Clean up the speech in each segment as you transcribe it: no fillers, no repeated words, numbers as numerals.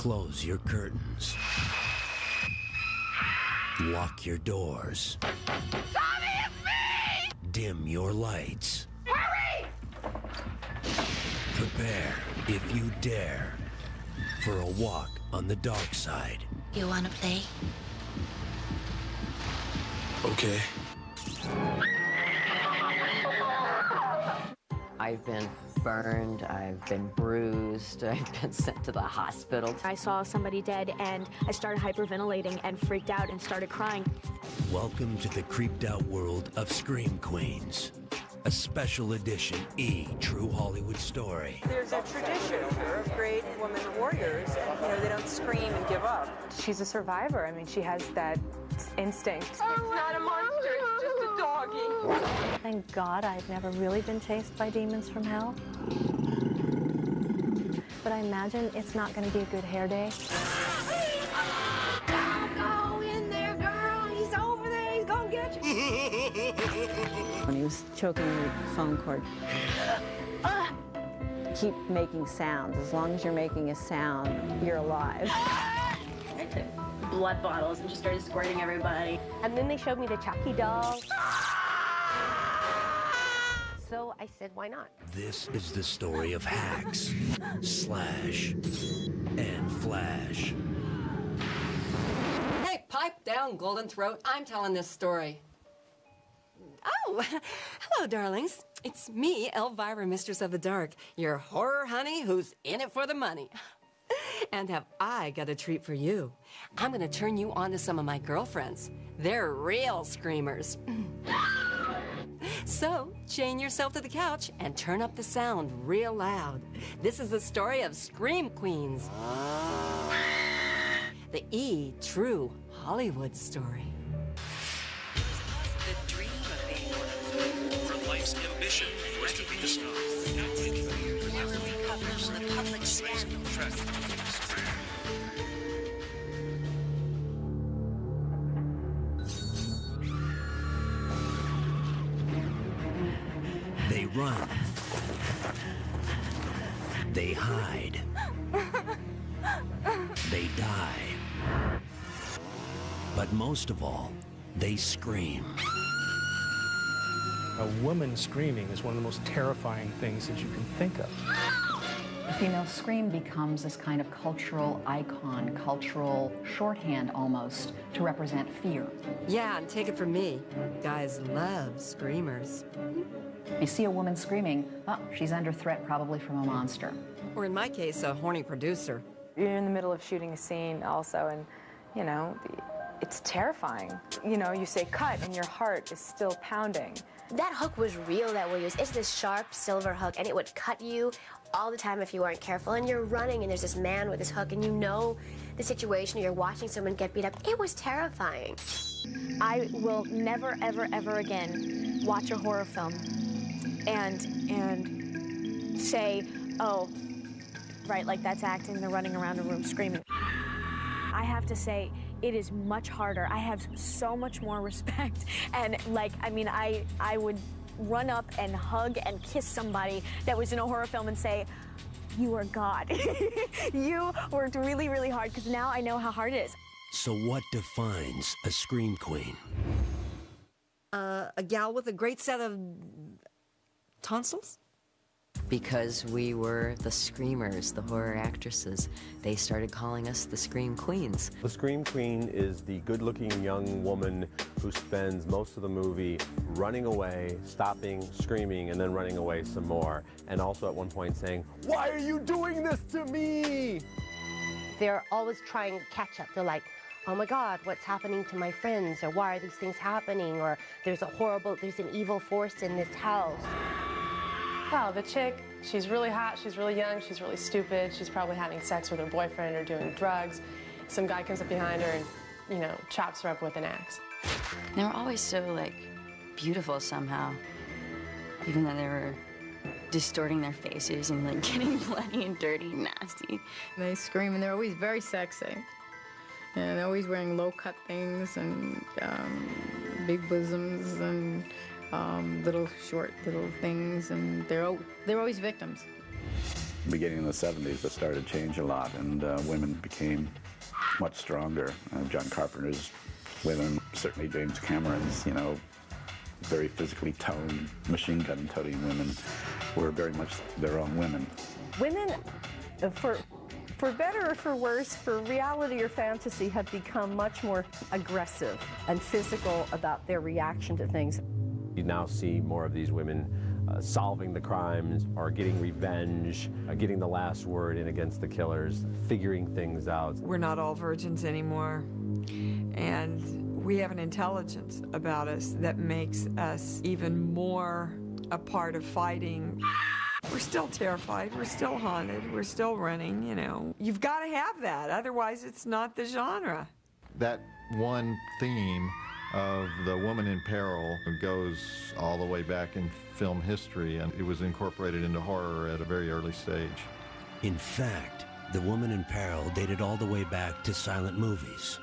Close your curtains. Lock your doors. Tommy, it's me! Dim your lights. Hurry! Prepare, if you dare, for a walk on the dark side. You wanna play? Okay. I've been burned, I've been bruised, I've been sent to the hospital. I saw somebody dead and I started hyperventilating and freaked out and started crying. Welcome to the creeped out world of Scream Queens. A special edition True Hollywood Story. There's a tradition here of great women warriors. You know, they don't scream and give up. She's a survivor. I mean, she has that instinct. It's not a monster, it's just a doggy. Thank God I've never really been chased by demons from hell. But I imagine it's not going to be a good hair day. Go in there, girl. He's over there. He's gonna get you. When he was choking the phone cord. Keep making sounds. As long as you're making a sound, you're alive. I took blood bottles and just started squirting everybody. And then they showed me the Chucky doll. So I said, why not? This is the story of Hacks, Slash, and Flash. Hey, pipe down, Golden Throat. I'm telling this story. Oh, hello, darlings. It's me, Elvira, Mistress of the Dark, your horror honey who's in it for the money. And have I got a treat for you. I'm gonna turn you on to some of my girlfriends. They're real screamers. So, chain yourself to the couch and turn up the sound real loud. This is the story of Scream Queens. The True Hollywood Story. The dream of being one of them. From life's ambition, recognition, Coverage of the public scandal. They run. They hide. They die. But most of all, they scream. A woman screaming is one of the most terrifying things that you can think of. The female scream becomes this kind of cultural icon, cultural shorthand almost, to represent fear. Yeah, and take it from me. Guys love screamers. You see a woman screaming, oh, she's under threat probably from a monster. Or in my case, a horny producer. You're in the middle of shooting a scene also, and, you know, it's terrifying. You know, you say cut, and your heart is still pounding. That hook was real that we used. It's this sharp silver hook, and it would cut you all the time if you weren't careful. And you're running, and there's this man with this hook, and you know the situation. You're watching someone get beat up. It was terrifying. I will never, ever, ever again watch a horror film and say, oh, right, like that's acting. They're running around a room screaming. I have to say, it is much harder. I have so much more respect. And like, I mean, I would run up and hug and kiss somebody that was in a horror film and say, you are God. You worked really, really hard, because now I know how hard it is. So what defines a Scream Queen? A gal with a great set of tonsils? Because we were the screamers, the horror actresses, they started calling us the Scream Queens. The Scream Queen is the good-looking young woman who spends most of the movie running away, stopping, screaming, and then running away some more. And also at one point saying, "Why are you doing this to me?" They're always trying to catch up. They're like, oh my God, what's happening to my friends? Or why are these things happening? Or there's an evil force in this house. Wow, the chick, she's really hot, she's really young, she's really stupid, she's probably having sex with her boyfriend or doing drugs. Some guy comes up behind her and, you know, chops her up with an axe. They were always so, like, beautiful somehow, even though they were distorting their faces and, like, getting bloody and dirty and nasty. They scream, and they're always very sexy. And they're always wearing low-cut things and big bosoms and little things, and they're always victims. beginning in the 70s, that started to change a lot, and women became much stronger. John Carpenter's women, certainly James Cameron's, you know, very physically toned, machine gun toting women were very much their own women. Women, for better or for worse, for reality or fantasy, have become much more aggressive and physical about their reaction to things. You now see more of these women solving the crimes or getting revenge, getting the last word in against the killers, figuring things out. We're not all virgins anymore, and we have an intelligence about us that makes us even more a part of fighting. We're still terrified, we're still haunted, we're still running, you know. You've got to have that, otherwise it's not the genre. That one theme of the woman in peril goes all the way back in film history, and it was incorporated into horror at a very early stage. In fact, the woman in peril dated all the way back to silent movies.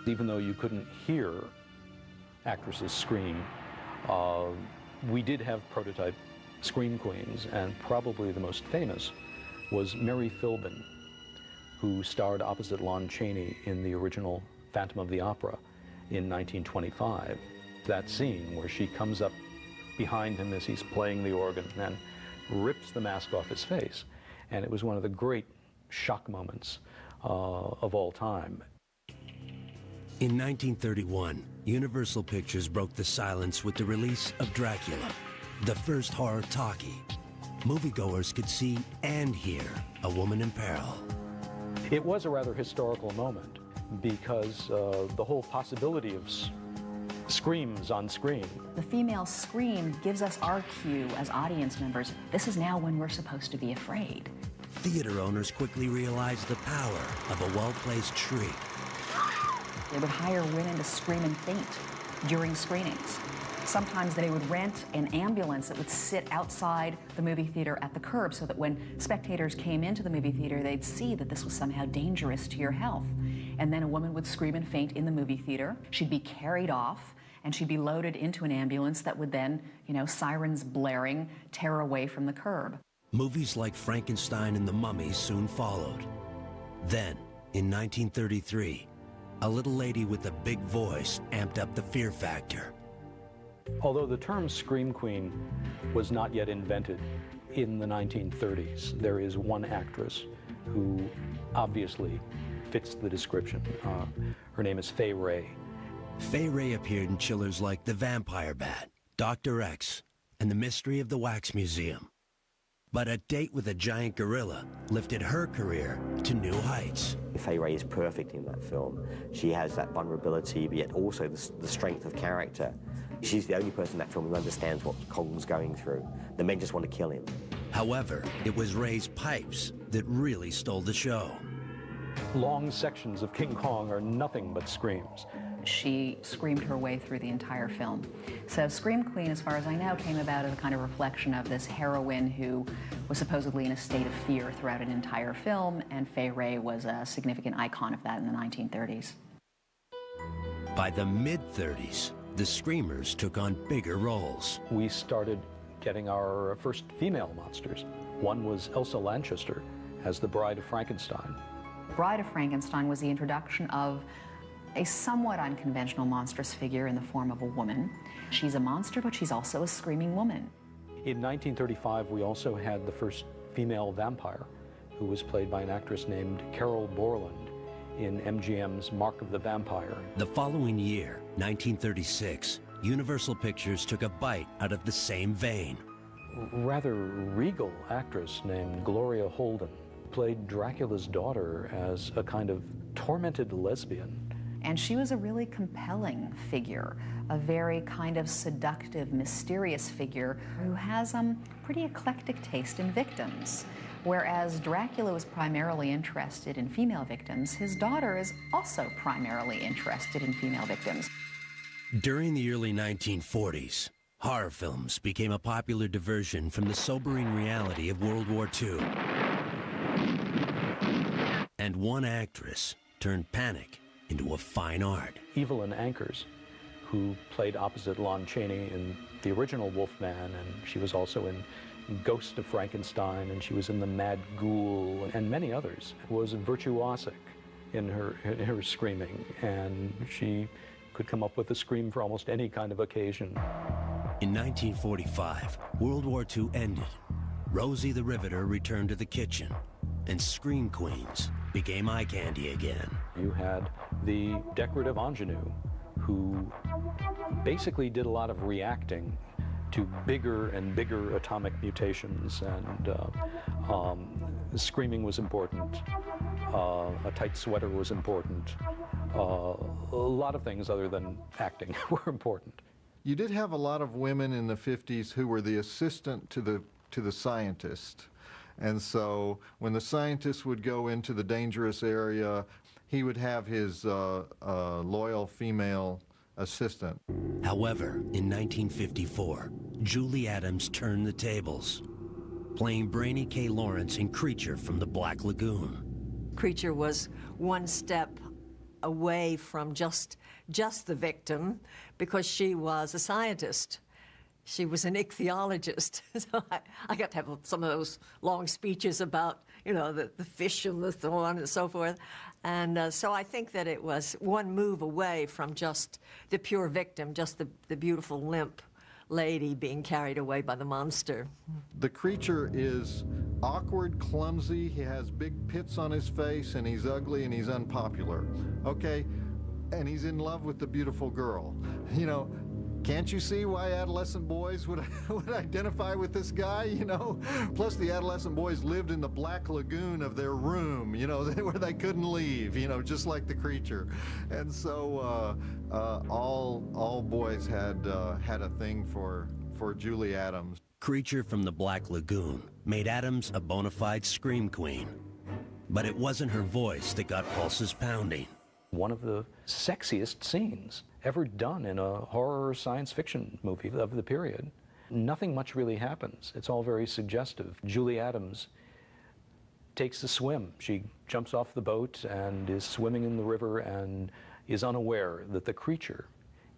Even though you couldn't hear actresses scream, we did have prototype scream queens, and probably the most famous was Mary Philbin, who starred opposite Lon Chaney in the original Phantom of the Opera in 1925. That scene where she comes up behind him as he's playing the organ and rips the mask off his face. And it was one of the great shock moments of all time. In 1931, Universal Pictures broke the silence with the release of Dracula, the first horror talkie. Moviegoers could see and hear a woman in peril. It was a rather historical moment because the whole possibility of screams on screen. The female scream gives us our cue as audience members. This is now when we're supposed to be afraid. Theater owners quickly realized the power of a well-placed shriek. They would hire women to scream and faint during screenings. Sometimes they would rent an ambulance that would sit outside the movie theater at the curb so that when spectators came into the movie theater, they'd see that this was somehow dangerous to your health. And then a woman would scream and faint in the movie theater. She'd be carried off, and she'd be loaded into an ambulance that would then, you know, sirens blaring, tear her away from the curb. Movies like Frankenstein and The Mummy soon followed. Then, in 1933, a little lady with a big voice amped up the fear factor. Although the term Scream Queen was not yet invented in the 1930s, there is one actress who obviously fits the description. Her name is Fay Wray. Fay Wray appeared in chillers like The Vampire Bat, Dr. X, and The Mystery of the Wax Museum. But a date with a giant gorilla lifted her career to new heights. Fay Wray is perfect in that film. She has that vulnerability, but yet also the strength of character. She's the only person in that film who understands what Kong's going through. The men just want to kill him. However, it was Ray's pipes that really stole the show. Long sections of King Kong are nothing but screams. She screamed her way through the entire film. So Scream Queen, as far as I know, came about as a kind of reflection of this heroine who was supposedly in a state of fear throughout an entire film, and Fay Wray was a significant icon of that in the 1930s. By the mid-30s, the Screamers took on bigger roles. We started getting our first female monsters. One was Elsa Lanchester as the Bride of Frankenstein. Bride of Frankenstein was the introduction of a somewhat unconventional monstrous figure in the form of a woman. She's a monster, but she's also a screaming woman. In 1935, we also had the first female vampire, who was played by an actress named Carol Borland in MGM's Mark of the Vampire. The following year, 1936, Universal Pictures took a bite out of the same vein. Rather regal actress named Gloria Holden played Dracula's daughter as a kind of tormented lesbian. And she was a really compelling figure, a very kind of seductive, mysterious figure who has pretty eclectic taste in victims. Whereas Dracula was primarily interested in female victims, his daughter is also primarily interested in female victims. During the early 1940s, horror films became a popular diversion from the sobering reality of World War II. And one actress turned panic into a fine art. Evelyn Ankers, who played opposite Lon Chaney in the original Wolfman, and she was also in Ghost of Frankenstein, and she was in The Mad Ghoul, and many others. Was virtuosic in her screaming, and she could come up with a scream for almost any kind of occasion. In 1945, World War II ended. Rosie the Riveter returned to the kitchen, and Scream Queens became eye candy again. You had the decorative ingenue, who basically did a lot of reacting to bigger and bigger atomic mutations, and screaming was important. A tight sweater was important. A lot of things other than acting were important. You did have a lot of women in the 50s who were the assistant to the scientist. And so when the scientist would go into the dangerous area, he would have his loyal female assistant. However, in 1954, Julie Adams turned the tables, playing Brainy K. Lawrence in Creature from the Black Lagoon. Creature was one step away from just the victim, because she was a scientist. She was an ichthyologist. So I got to have some of those long speeches about, the fish and so on and so forth. And so I think that it was one move away from just the pure victim, just the beautiful limp lady being carried away by the monster. The creature is awkward, clumsy, he has big pits on his face, and he's ugly and he's unpopular. Okay? And he's in love with the beautiful girl. Can't you see why adolescent boys would identify with this guy, Plus, the adolescent boys lived in the Black Lagoon of their room, where they couldn't leave, just like the creature. And so all boys had a thing for Julie Adams. Creature from the Black Lagoon made Adams a bona fide scream queen. But it wasn't her voice that got pulses pounding. One of the sexiest scenes ever done in a horror science fiction movie of the period. Nothing much really happens. It's all very suggestive. Julie Adams takes a swim. She jumps off the boat and is swimming in the river and is unaware that the creature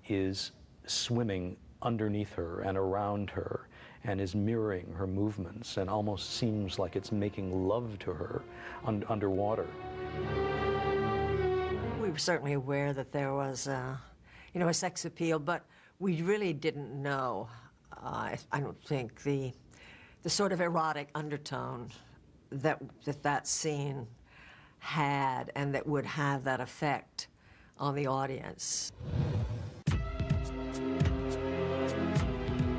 is swimming underneath her and around her and is mirroring her movements and almost seems like it's making love to her underwater. We were certainly aware that there was a sex appeal, but we really didn't know, I don't think, the sort of erotic undertone that scene had and that would have that effect on the audience.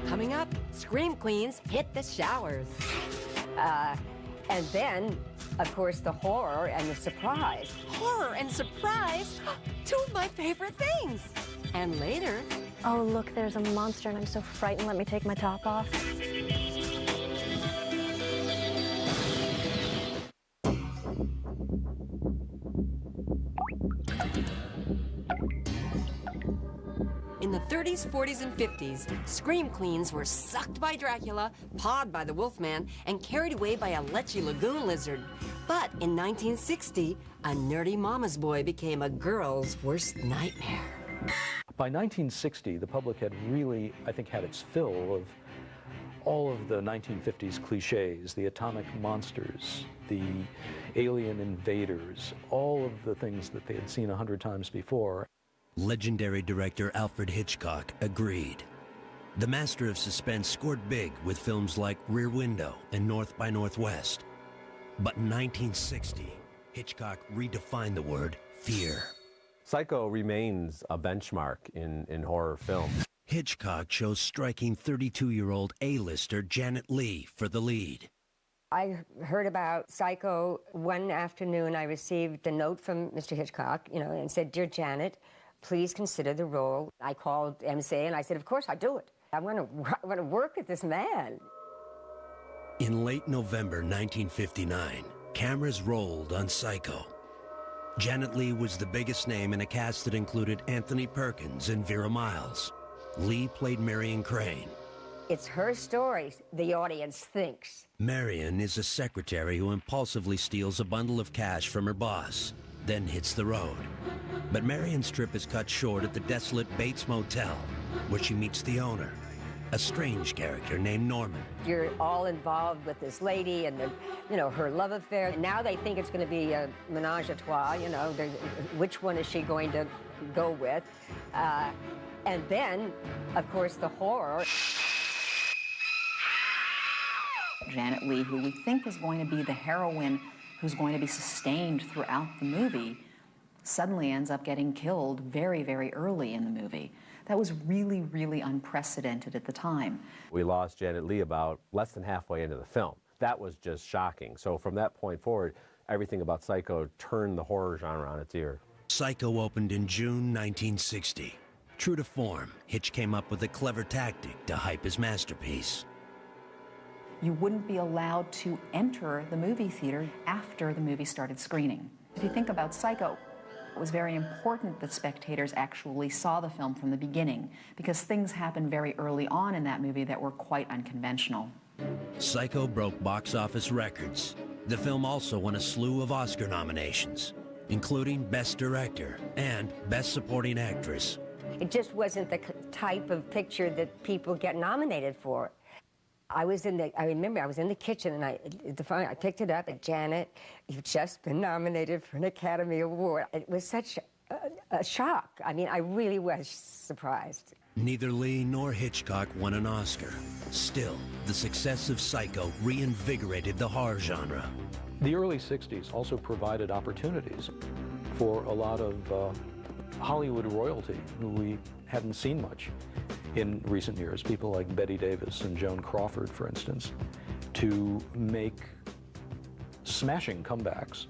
Coming up, Scream Queens hit the showers. And then, of course, the horror and the surprise. Horror and surprise? Two of my favorite things. And later... Oh, look, there's a monster and I'm so frightened. Let me take my top off. In the 30s, 40s, and 50s, Scream Queens were sucked by Dracula, pawed by the Wolfman, and carried away by a Lecce Lagoon lizard. But in 1960, a nerdy mama's boy became a girl's worst nightmare. By 1960, the public had really, I think, had its fill of all of the 1950s cliches, the atomic monsters, the alien invaders, all of the things that they had seen 100 times before. Legendary director Alfred Hitchcock agreed. The master of suspense scored big with films like Rear Window and North by Northwest. But in 1960, Hitchcock redefined the word fear. Psycho remains a benchmark in horror film. Hitchcock chose striking 32-year-old A-lister Janet Leigh for the lead. I heard about Psycho one afternoon. I received a note from Mr. Hitchcock, and said, "Dear Janet, please consider the role." I called MCA and I said, "Of course, I'll do it. I want to work with this man." In late November 1959, cameras rolled on Psycho. Janet Leigh was the biggest name in a cast that included Anthony Perkins and Vera Miles. Leigh played Marion Crane. It's her story, the audience thinks. Marion is a secretary who impulsively steals a bundle of cash from her boss, then hits the road. But Marion's trip is cut short at the desolate Bates Motel, where she meets the owner, a strange character named Norman. You're all involved with this lady and her love affair. Now they think it's going to be a menage a trois. Which one is she going to go with? And then, of course, the horror. Janet Leigh, who we think is going to be the heroine who's going to be sustained throughout the movie, suddenly ends up getting killed very, very early in the movie. That was really, really unprecedented at the time. We lost Janet Leigh about less than halfway into the film. That was just shocking. So from that point forward, everything about Psycho turned the horror genre on its ear. Psycho opened in June 1960. True to form, Hitch came up with a clever tactic to hype his masterpiece. You wouldn't be allowed to enter the movie theater after the movie started screening. If you think about Psycho, it was very important that spectators actually saw the film from the beginning, because things happened very early on in that movie that were quite unconventional. Psycho broke box office records. The film also won a slew of Oscar nominations, including Best Director and Best Supporting Actress. It just wasn't the type of picture that people get nominated for. I remember I was in the kitchen and I picked it up, and Janet, you've just been nominated for an Academy Award. It was such a shock. I mean, I really was surprised. Neither Leigh nor Hitchcock won an Oscar. Still, the success of Psycho reinvigorated the horror genre. The early 60s also provided opportunities for a lot of Hollywood royalty who we hadn't seen much in recent years, people like Bette Davis and Joan Crawford, for instance, to make smashing comebacks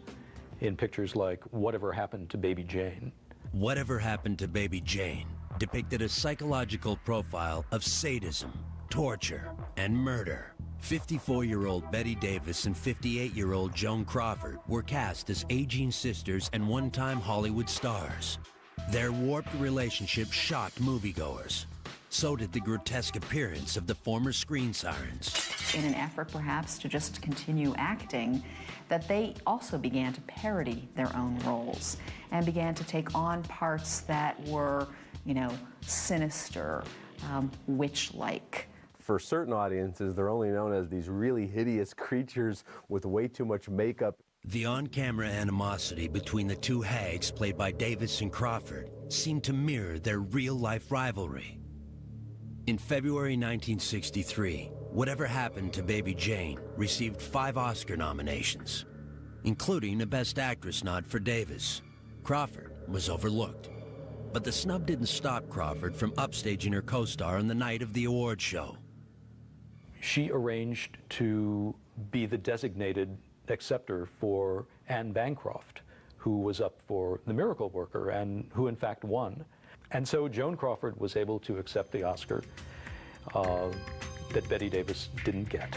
in pictures like Whatever Happened to Baby Jane. Whatever Happened to Baby Jane depicted a psychological profile of sadism, torture, and murder. 54-year-old Bette Davis and 58-year-old Joan Crawford were cast as aging sisters and one-time Hollywood stars. Their warped relationship shocked moviegoers. So did the grotesque appearance of the former screen sirens. In an effort, perhaps, to just continue acting, that they also began to parody their own roles and began to take on parts that were, sinister, witch-like. For certain audiences, they're only known as these really hideous creatures with way too much makeup. The on-camera animosity between the two hags played by Davis and Crawford seemed to mirror their real-life rivalry. In February 1963, Whatever Happened to Baby Jane received 5 Oscar nominations, including a Best Actress nod for Davis. Crawford was overlooked, but the snub didn't stop Crawford from upstaging her co-star on the night of the award show. She arranged to be the designated acceptor for Anne Bancroft, who was up for The Miracle Worker and who in fact won. And so Joan Crawford was able to accept the Oscar that Bette Davis didn't get.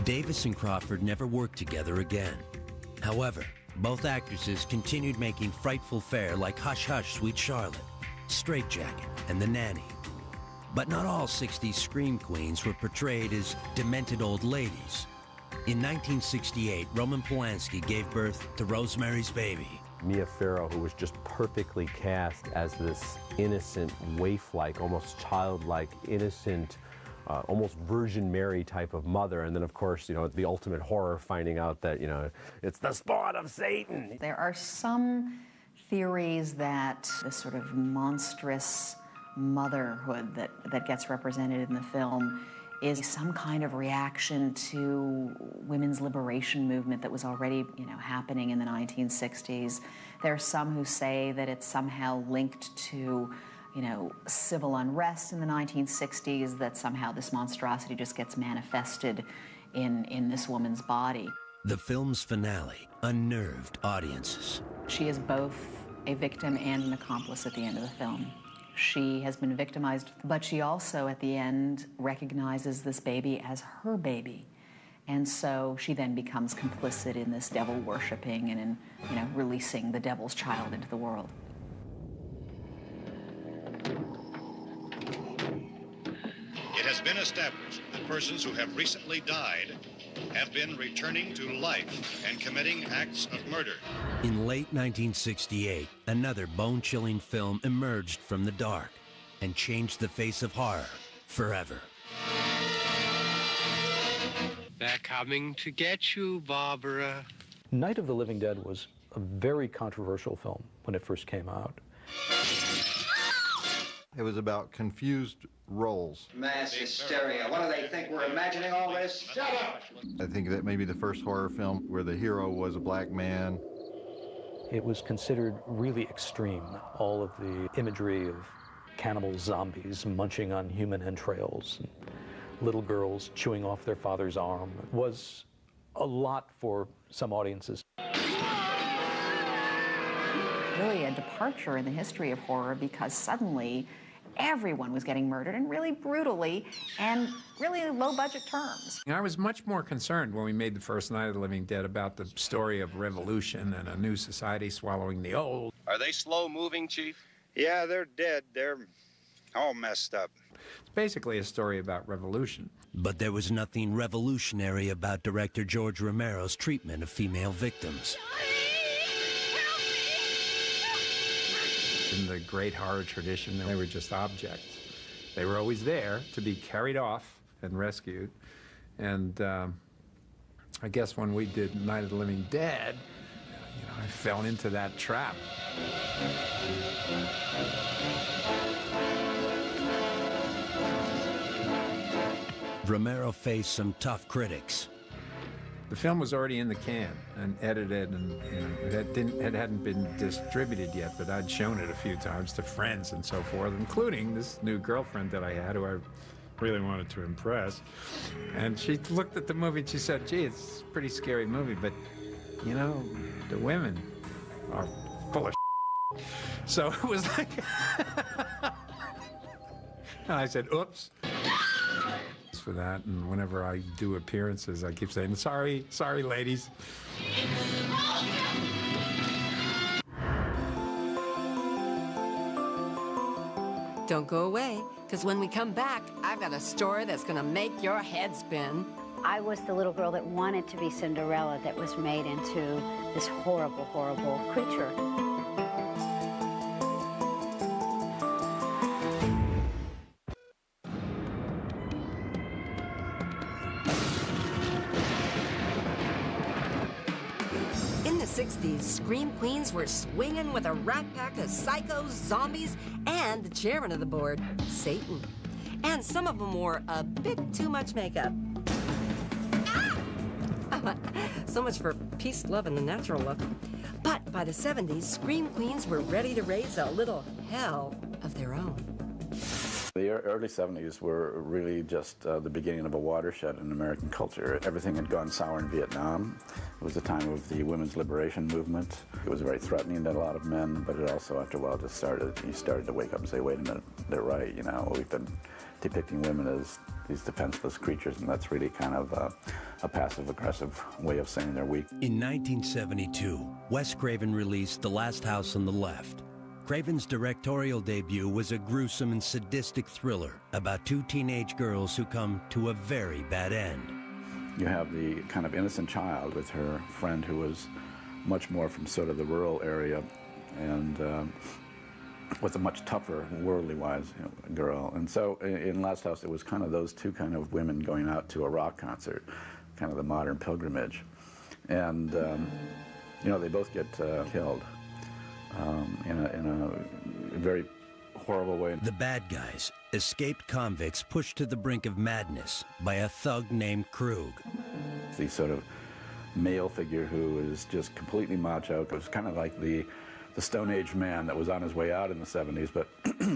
Davis and Crawford never worked together again. However, both actresses continued making frightful fare like Hush Hush, Sweet Charlotte, Straight Jacket, and The Nanny. But not all 60s scream queens were portrayed as demented old ladies. In 1968, Roman Polanski gave birth to Rosemary's Baby. Mia Farrow, who was just perfectly cast as this innocent, waif-like, almost childlike, innocent, almost Virgin Mary type of mother. And then, of course, the ultimate horror, finding out that, it's the spawn of Satan. There are some theories that this sort of monstrous motherhood that gets represented in the film is some kind of reaction to women's liberation movement that was already, happening in the 1960s. There are some who say that it's somehow linked to, civil unrest in the 1960s, that somehow this monstrosity just gets manifested in this woman's body. The film's finale unnerved audiences. She is both a victim and an accomplice at the end of the film. She has been victimized, but she also, at the end, recognizes this baby as her baby. And so she then becomes complicit in this devil-worshipping and in, releasing the devil's child into the world. It has been established that persons who have recently died have been returning to life and committing acts of murder. In late 1968, another bone-chilling film emerged from the dark and changed the face of horror forever. They're coming to get you, Barbara. Night of the Living Dead was a very controversial film when it first came out. It was about confused roles. Mass hysteria. What do they think? We're imagining all this? Shut up! I think that may be the first horror film where the hero was a black man. It was considered really extreme. All of the imagery of cannibal zombies munching on human entrails, and little girls chewing off their father's arm was a lot for some audiences. Really a departure in the history of horror because suddenly everyone was getting murdered, and really brutally, and really low-budget terms. I was much more concerned when we made the first Night of the Living Dead about the story of revolution and a new society swallowing the old. Are they slow-moving, Chief? Yeah, they're dead. They're all messed up. It's basically a story about revolution. But there was nothing revolutionary about director George Romero's treatment of female victims. In the great horror tradition, they were just objects. They were always there to be carried off and rescued. And I guess when we did Night of the Living Dead, I fell into that trap. Romero faced some tough critics. The film was already in the can and edited, and it hadn't been distributed yet, but I'd shown it a few times to friends and so forth, including this new girlfriend that I had who I really wanted to impress. And she looked at the movie and she said, gee, it's a pretty scary movie, but, you know, the women are full of shit. So it was like... And I said, oops. For that, and whenever I do appearances, I keep saying, sorry, ladies. Don't go away, because when we come back, I've got a story that's gonna make your head spin. I was the little girl that wanted to be Cinderella that was made into this horrible, horrible creature. In the 60s, Scream Queens were swinging with a rat pack of psychos, zombies, and the chairman of the board, Satan. And some of them wore a bit too much makeup. So much for peace, love, and the natural look. But by the 70s, Scream Queens were ready to raise a little hell of their own. The early 70s were really just the beginning of a watershed in American culture. Everything had gone sour in Vietnam. It was the time of the women's liberation movement. It was very threatening to a lot of men, but it also, after a while, just you started to wake up and say, wait a minute, they're right, you know, we've been depicting women as these defenseless creatures, and that's really kind of a passive-aggressive way of saying they're weak. In 1972, Wes Craven released The Last House on the Left. Craven's directorial debut was a gruesome and sadistic thriller about two teenage girls who come to a very bad end. You have the kind of innocent child with her friend who was much more from sort of the rural area and was a much tougher, worldly-wise girl. And so in Last House, it was kind of those two kind of women going out to a rock concert, kind of the modern pilgrimage. And, you know, they both get killed. In a very horrible way. The bad guys, escaped convicts pushed to the brink of madness by a thug named Krug. The sort of male figure who is just completely macho. It was kind of like the Stone Age man that was on his way out in the 70s, but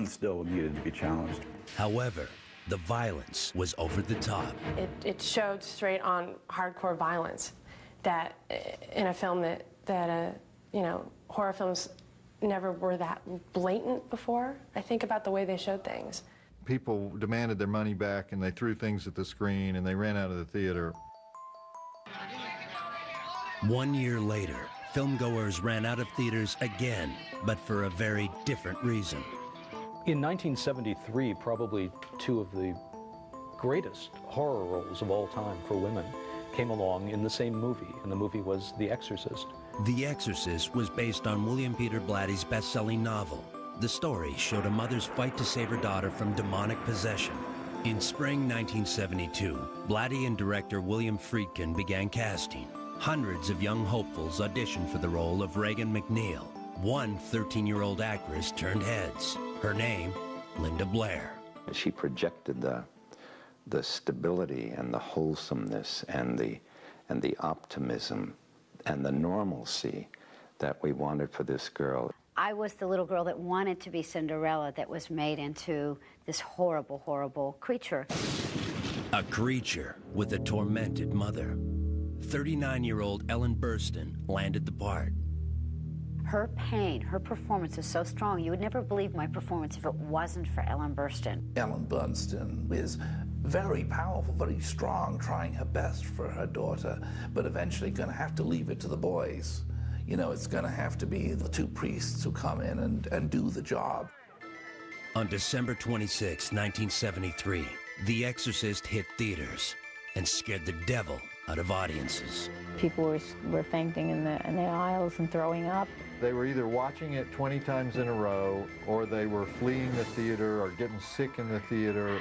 still needed to be challenged. However, the violence was over the top. It showed straight on hardcore violence that in a film that you know, horror films never were that blatant before. I think about the way they showed things. People demanded their money back, and they threw things at the screen, and they ran out of the theater. 1 year later, filmgoers ran out of theaters again, but for a very different reason. In 1973, probably two of the greatest horror roles of all time for women came along in the same movie, and the movie was The Exorcist. The Exorcist was based on William Peter Blatty's best-selling novel. The story showed a mother's fight to save her daughter from demonic possession. In spring 1972, Blatty and director William Friedkin began casting. Hundreds of young hopefuls auditioned for the role of Regan MacNeil. One 13-year-old actress turned heads. Her name, Linda Blair. She projected the stability and the wholesomeness and the optimism and the normalcy that we wanted for this girl. I was the little girl that wanted to be Cinderella that was made into this horrible, horrible creature. A creature with a tormented mother. 39-year-old Ellen Burstyn landed the part. Her pain, her performance is so strong. You would never believe my performance if it wasn't for Ellen Burstyn. Ellen Burstyn is very powerful, very strong, trying her best for her daughter, but eventually going to have to leave it to the boys. You know, it's going to have to be the two priests who come in and do the job. On December 26, 1973, The Exorcist hit theaters and scared the devil out of audiences. People were fainting in the aisles and throwing up. They were either watching it 20 times in a row, or they were fleeing the theater or getting sick in the theater.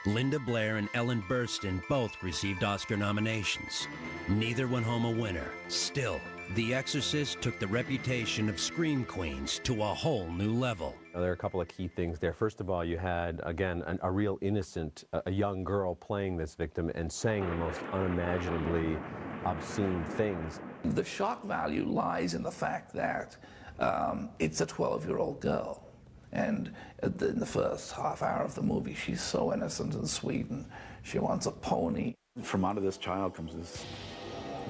Linda Blair and Ellen Burstyn both received Oscar nominations. Neither went home a winner. Still, The Exorcist took the reputation of Scream Queens to a whole new level. Now, there are a couple of key things there. First of all, you had, again, a real innocent, a young girl playing this victim and saying the most unimaginably obscene things. The shock value lies in the fact that it's a 12-year-old girl. And in the first half hour of the movie, she's so innocent and sweet, and she wants a pony. From out of this child comes this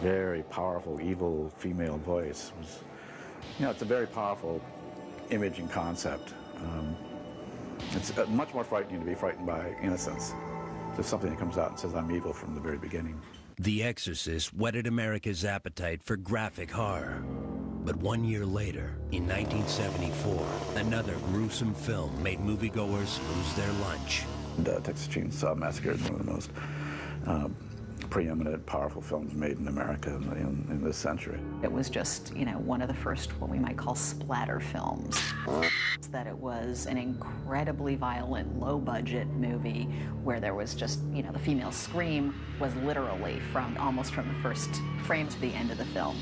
very powerful, evil female voice. You know, it's a very powerful image and concept. It's much more frightening to be frightened by innocence. Just something that comes out and says, I'm evil from the very beginning. The Exorcist whetted America's appetite for graphic horror. But 1 year later, in 1974, another gruesome film made moviegoers lose their lunch. The Texas Chainsaw Massacre is one of the most preeminent, powerful films made in America in this century. It was just, you know, one of the first, what we might call splatter films. That it was an incredibly violent, low-budget movie where there was just, you know, the female scream was literally almost from the first frame to the end of the film.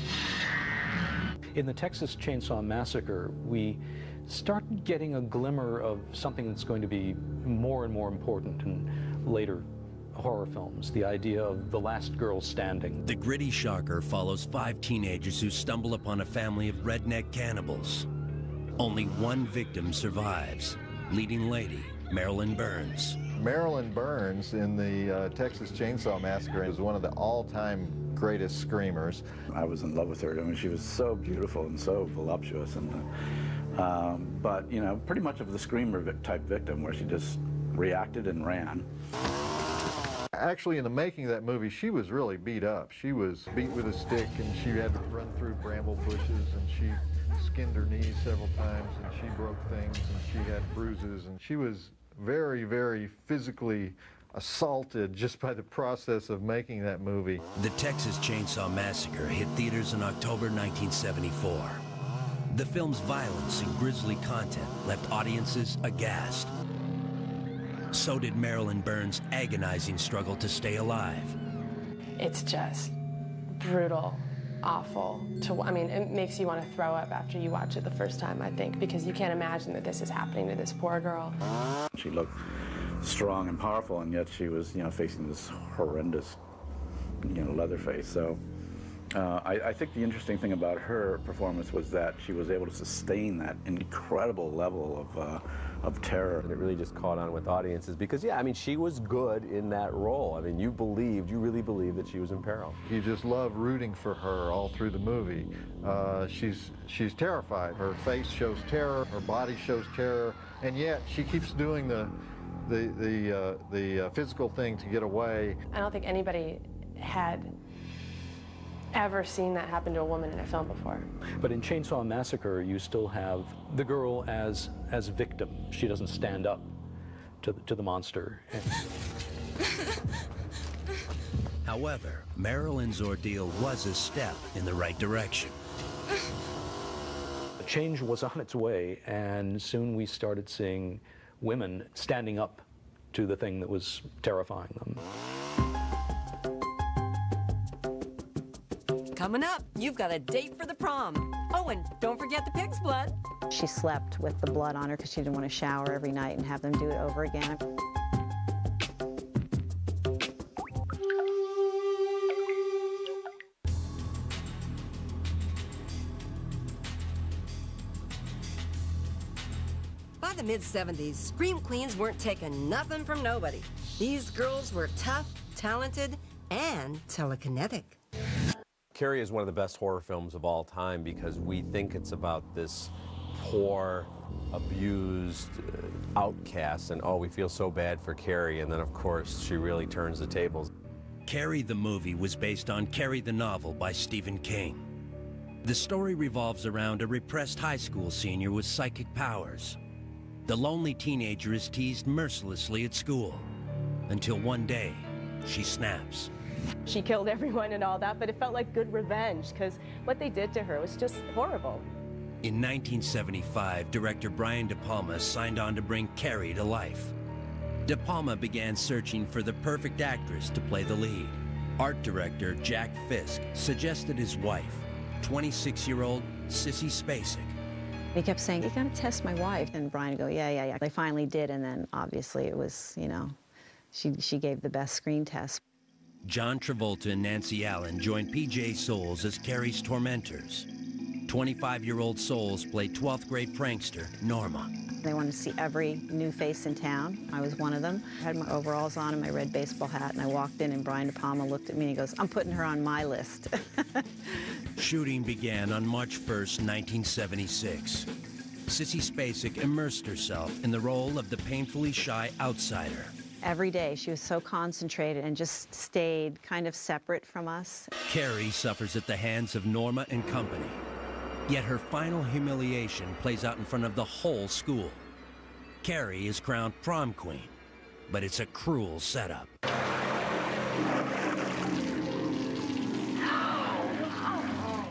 In the Texas Chainsaw Massacre, we start getting a glimmer of something that's going to be more and more important in later horror films, the idea of the last girl standing. The gritty shocker follows 5 teenagers who stumble upon a family of redneck cannibals. Only one victim survives, leading lady Marilyn Burns. Marilyn Burns in the Texas Chainsaw Massacre is one of the all-time greatest screamers. I was in love with her. I mean, she was so beautiful and so voluptuous, and but you know, pretty much of the screamer type victim, where she just reacted and ran. Actually, in the making of that movie, she was really beat up. She was beat with a stick, and she had to run through bramble bushes, and she skinned her knees several times, and she broke things, and she had bruises, and she was very, very physically assaulted just by the process of making that movie. The Texas Chainsaw Massacre hit theaters in October 1974. The film's violence and grisly content left audiences aghast. So did Marilyn Burns' agonizing struggle to stay alive. It's just brutal, awful. I mean, it makes you want to throw up after you watch it the first time, I think, because you can't imagine that this is happening to this poor girl. She looked strong and powerful, and yet she was, you know, facing this horrendous, you know, Leatherface. So I think the interesting thing about her performance was that she was able to sustain that incredible level of terror. And it really just caught on with audiences because, yeah, I mean, she was good in that role. I mean, you really believed that she was in peril. You just love rooting for her all through the movie. She's terrified. Her face shows terror, her body shows terror, and yet she keeps doing the physical thing to get away. I don't think anybody had ever seen that happen to a woman in a film before. But in Chainsaw Massacre, you still have the girl as victim. She doesn't stand up to the monster. However, Marilyn's ordeal was a step in the right direction. The change was on its way, and soon we started seeing women standing up to the thing that was terrifying them. Coming up, you've got a date for the prom. Oh, and don't forget the pig's blood. She slept with the blood on her because she didn't want to shower every night and have them do it over again. By the mid-70s, Scream Queens weren't taking nothing from nobody. These girls were tough, talented, and telekinetic. Carrie is one of the best horror films of all time because we think it's about this poor, abused outcast, and oh, we feel so bad for Carrie, and then of course she really turns the tables. Carrie the movie was based on Carrie the novel by Stephen King. The story revolves around a repressed high school senior with psychic powers. The lonely teenager is teased mercilessly at school, until one day, she snaps. She killed everyone and all that, but it felt like good revenge, because what they did to her was just horrible. In 1975, director Brian De Palma signed on to bring Carrie to life. De Palma began searching for the perfect actress to play the lead. Art director Jack Fisk suggested his wife, 26-year-old Sissy Spacek. He kept saying, "You gotta test my wife." And Brian would go, yeah. They finally did, and then obviously it was, you know, she gave the best screen test. John Travolta and Nancy Allen joined P.J. Soles as Carrie's tormentors. 25-year-old Soles played 12th grade prankster Norma. They wanted to see every new face in town. I was one of them. I had my overalls on and my red baseball hat, and I walked in, and Brian De Palma looked at me and he goes, "I'm putting her on my list." Shooting began on March 1st, 1976. Sissy Spacek immersed herself in the role of the painfully shy outsider. Every day she was so concentrated and just stayed kind of separate from us. Carrie suffers at the hands of Norma and company. Yet her final humiliation plays out in front of the whole school. Carrie is crowned prom queen, but it's a cruel setup.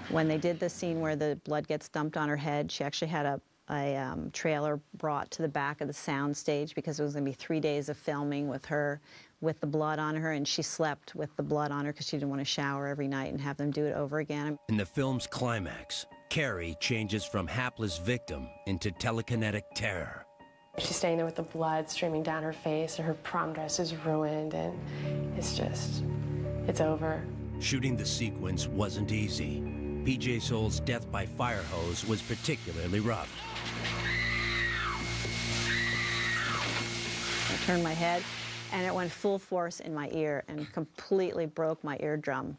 When they did the scene where the blood gets dumped on her head, she actually had a trailer brought to the back of the sound stage because it was going to be 3 days of filming with her with the blood on her, and she slept with the blood on her because she didn't want to shower every night and have them do it over again. In the film's climax, Carrie changes from hapless victim into telekinetic terror. She's staying there with the blood streaming down her face, and her prom dress is ruined, and it's over. Shooting the sequence wasn't easy. P.J. Soles' death by fire hose was particularly rough. I turned my head, and it went full force in my ear and completely broke my eardrum.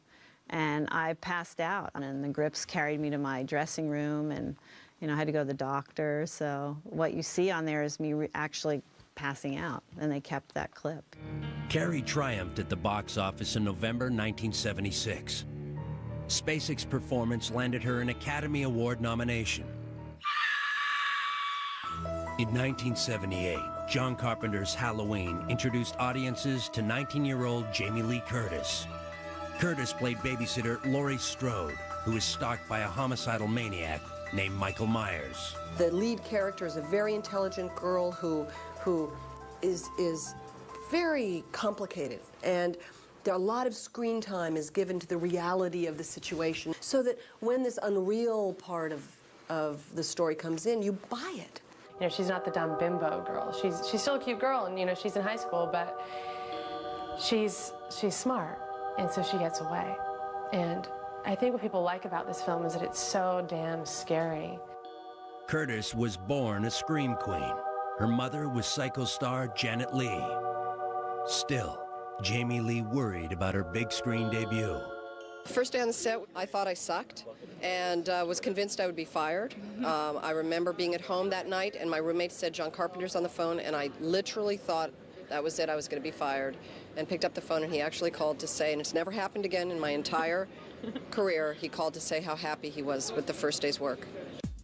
And I passed out, and the grips carried me to my dressing room, and I had to go to the doctor. So what you see on there is me actually passing out, and they kept that clip. Carrie triumphed at the box office in November 1976. Spacek's performance landed her an Academy Award nomination. In 1978, John Carpenter's Halloween introduced audiences to 19-year-old Jamie Lee Curtis. Curtis played babysitter Laurie Strode, who is stalked by a homicidal maniac named Michael Myers. The lead character is a very intelligent girl who is very complicated, and a lot of screen time is given to the reality of the situation, so that when this unreal part of the story comes in, you buy it. She's not the dumb bimbo girl. She's still a cute girl, and she's in high school, but she's smart, and so she gets away. And I think what people like about this film is that it's so damn scary. Curtis was born a scream queen. Her mother was Psycho star Janet Leigh. Still, Jamie Lee worried about her big screen debut. First day on the set, I thought I sucked and was convinced I would be fired. I remember being at home that night, and my roommate said, "John Carpenter's on the phone," and I literally thought that was it, I was going to be fired, and picked up the phone, and he actually called to say, and it's never happened again in my entire career, he called to say how happy he was with the first day's work.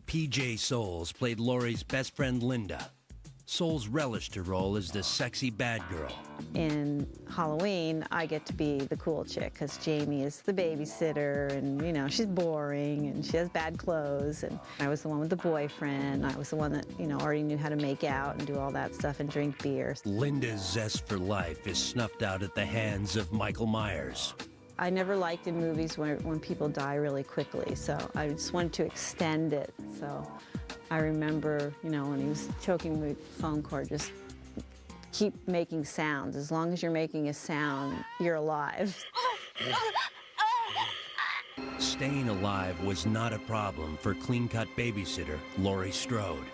P.J. Soles played Laurie's best friend Linda. Souls relished her role as the sexy bad girl. In Halloween, I get to be the cool chick because Jamie is the babysitter and, you know, she's boring and she has bad clothes. And I was the one with the boyfriend. I was the one that, you know, already knew how to make out and do all that stuff and drink beer. Linda's zest for life is snuffed out at the hands of Michael Myers. I never liked in movies when people die really quickly, so I just wanted to extend it. So I remember, you know, when he was choking the phone cord, just keep making sounds. As long as you're making a sound, you're alive. Staying alive was not a problem for clean-cut babysitter Laurie Strode.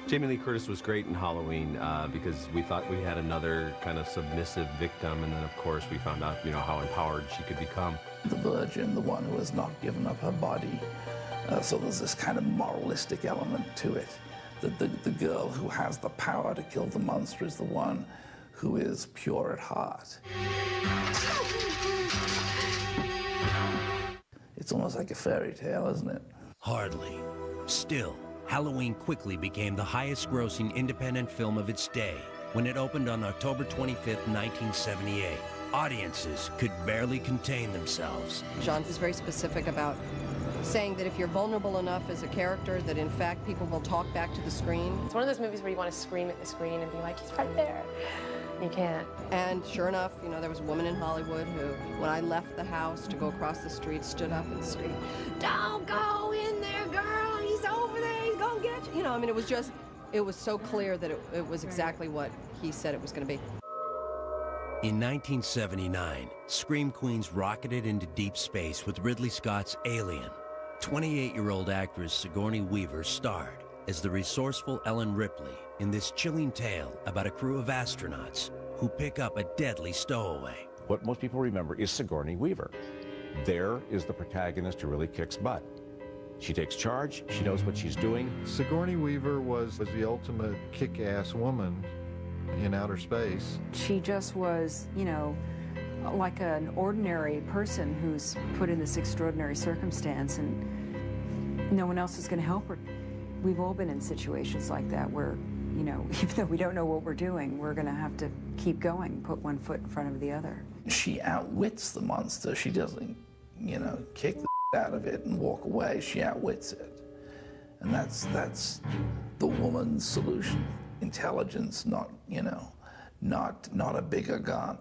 Jamie Lee Curtis was great in Halloween because we thought we had another kind of submissive victim, and then of course we found out, you know, how empowered she could become. The virgin, the one who has not given up her body. So there's this kind of moralistic element to it. The girl who has the power to kill the monster is the one who is pure at heart. It's almost like a fairy tale, isn't it? Hardly. Still, Halloween quickly became the highest-grossing independent film of its day when it opened on October 25th, 1978. Audiences could barely contain themselves. John is very specific about saying that if you're vulnerable enough as a character, that in fact people will talk back to the screen. It's one of those movies where you want to scream at the screen and be like, he's right there. You can't. And sure enough, you know, there was a woman in Hollywood who, when I left the house to go across the street, stood up and screamed, "Don't go in there, girl, he's over there, he's gonna get you." You know, I mean, it was so clear that it was exactly what he said it was gonna be. In 1979, Scream Queens rocketed into deep space with Ridley Scott's Alien. 28-year-old actress Sigourney Weaver starred as the resourceful Ellen Ripley in this chilling tale about a crew of astronauts who pick up a deadly stowaway. What most people remember is Sigourney Weaver. There is the protagonist who really kicks butt. She takes charge, she knows what she's doing. Sigourney Weaver was the ultimate kick-ass woman in outer space. She just was, you know, like an ordinary person who's put in this extraordinary circumstance, and no one else is going to help her. We've all been in situations like that where, you know, even though we don't know what we're doing, we're going to have to keep going, put one foot in front of the other. She outwits the monster. She doesn't, you know, kick the out of it and walk away. She outwits it. And that's the woman's solution. Intelligence, not, you know, not a bigger gun.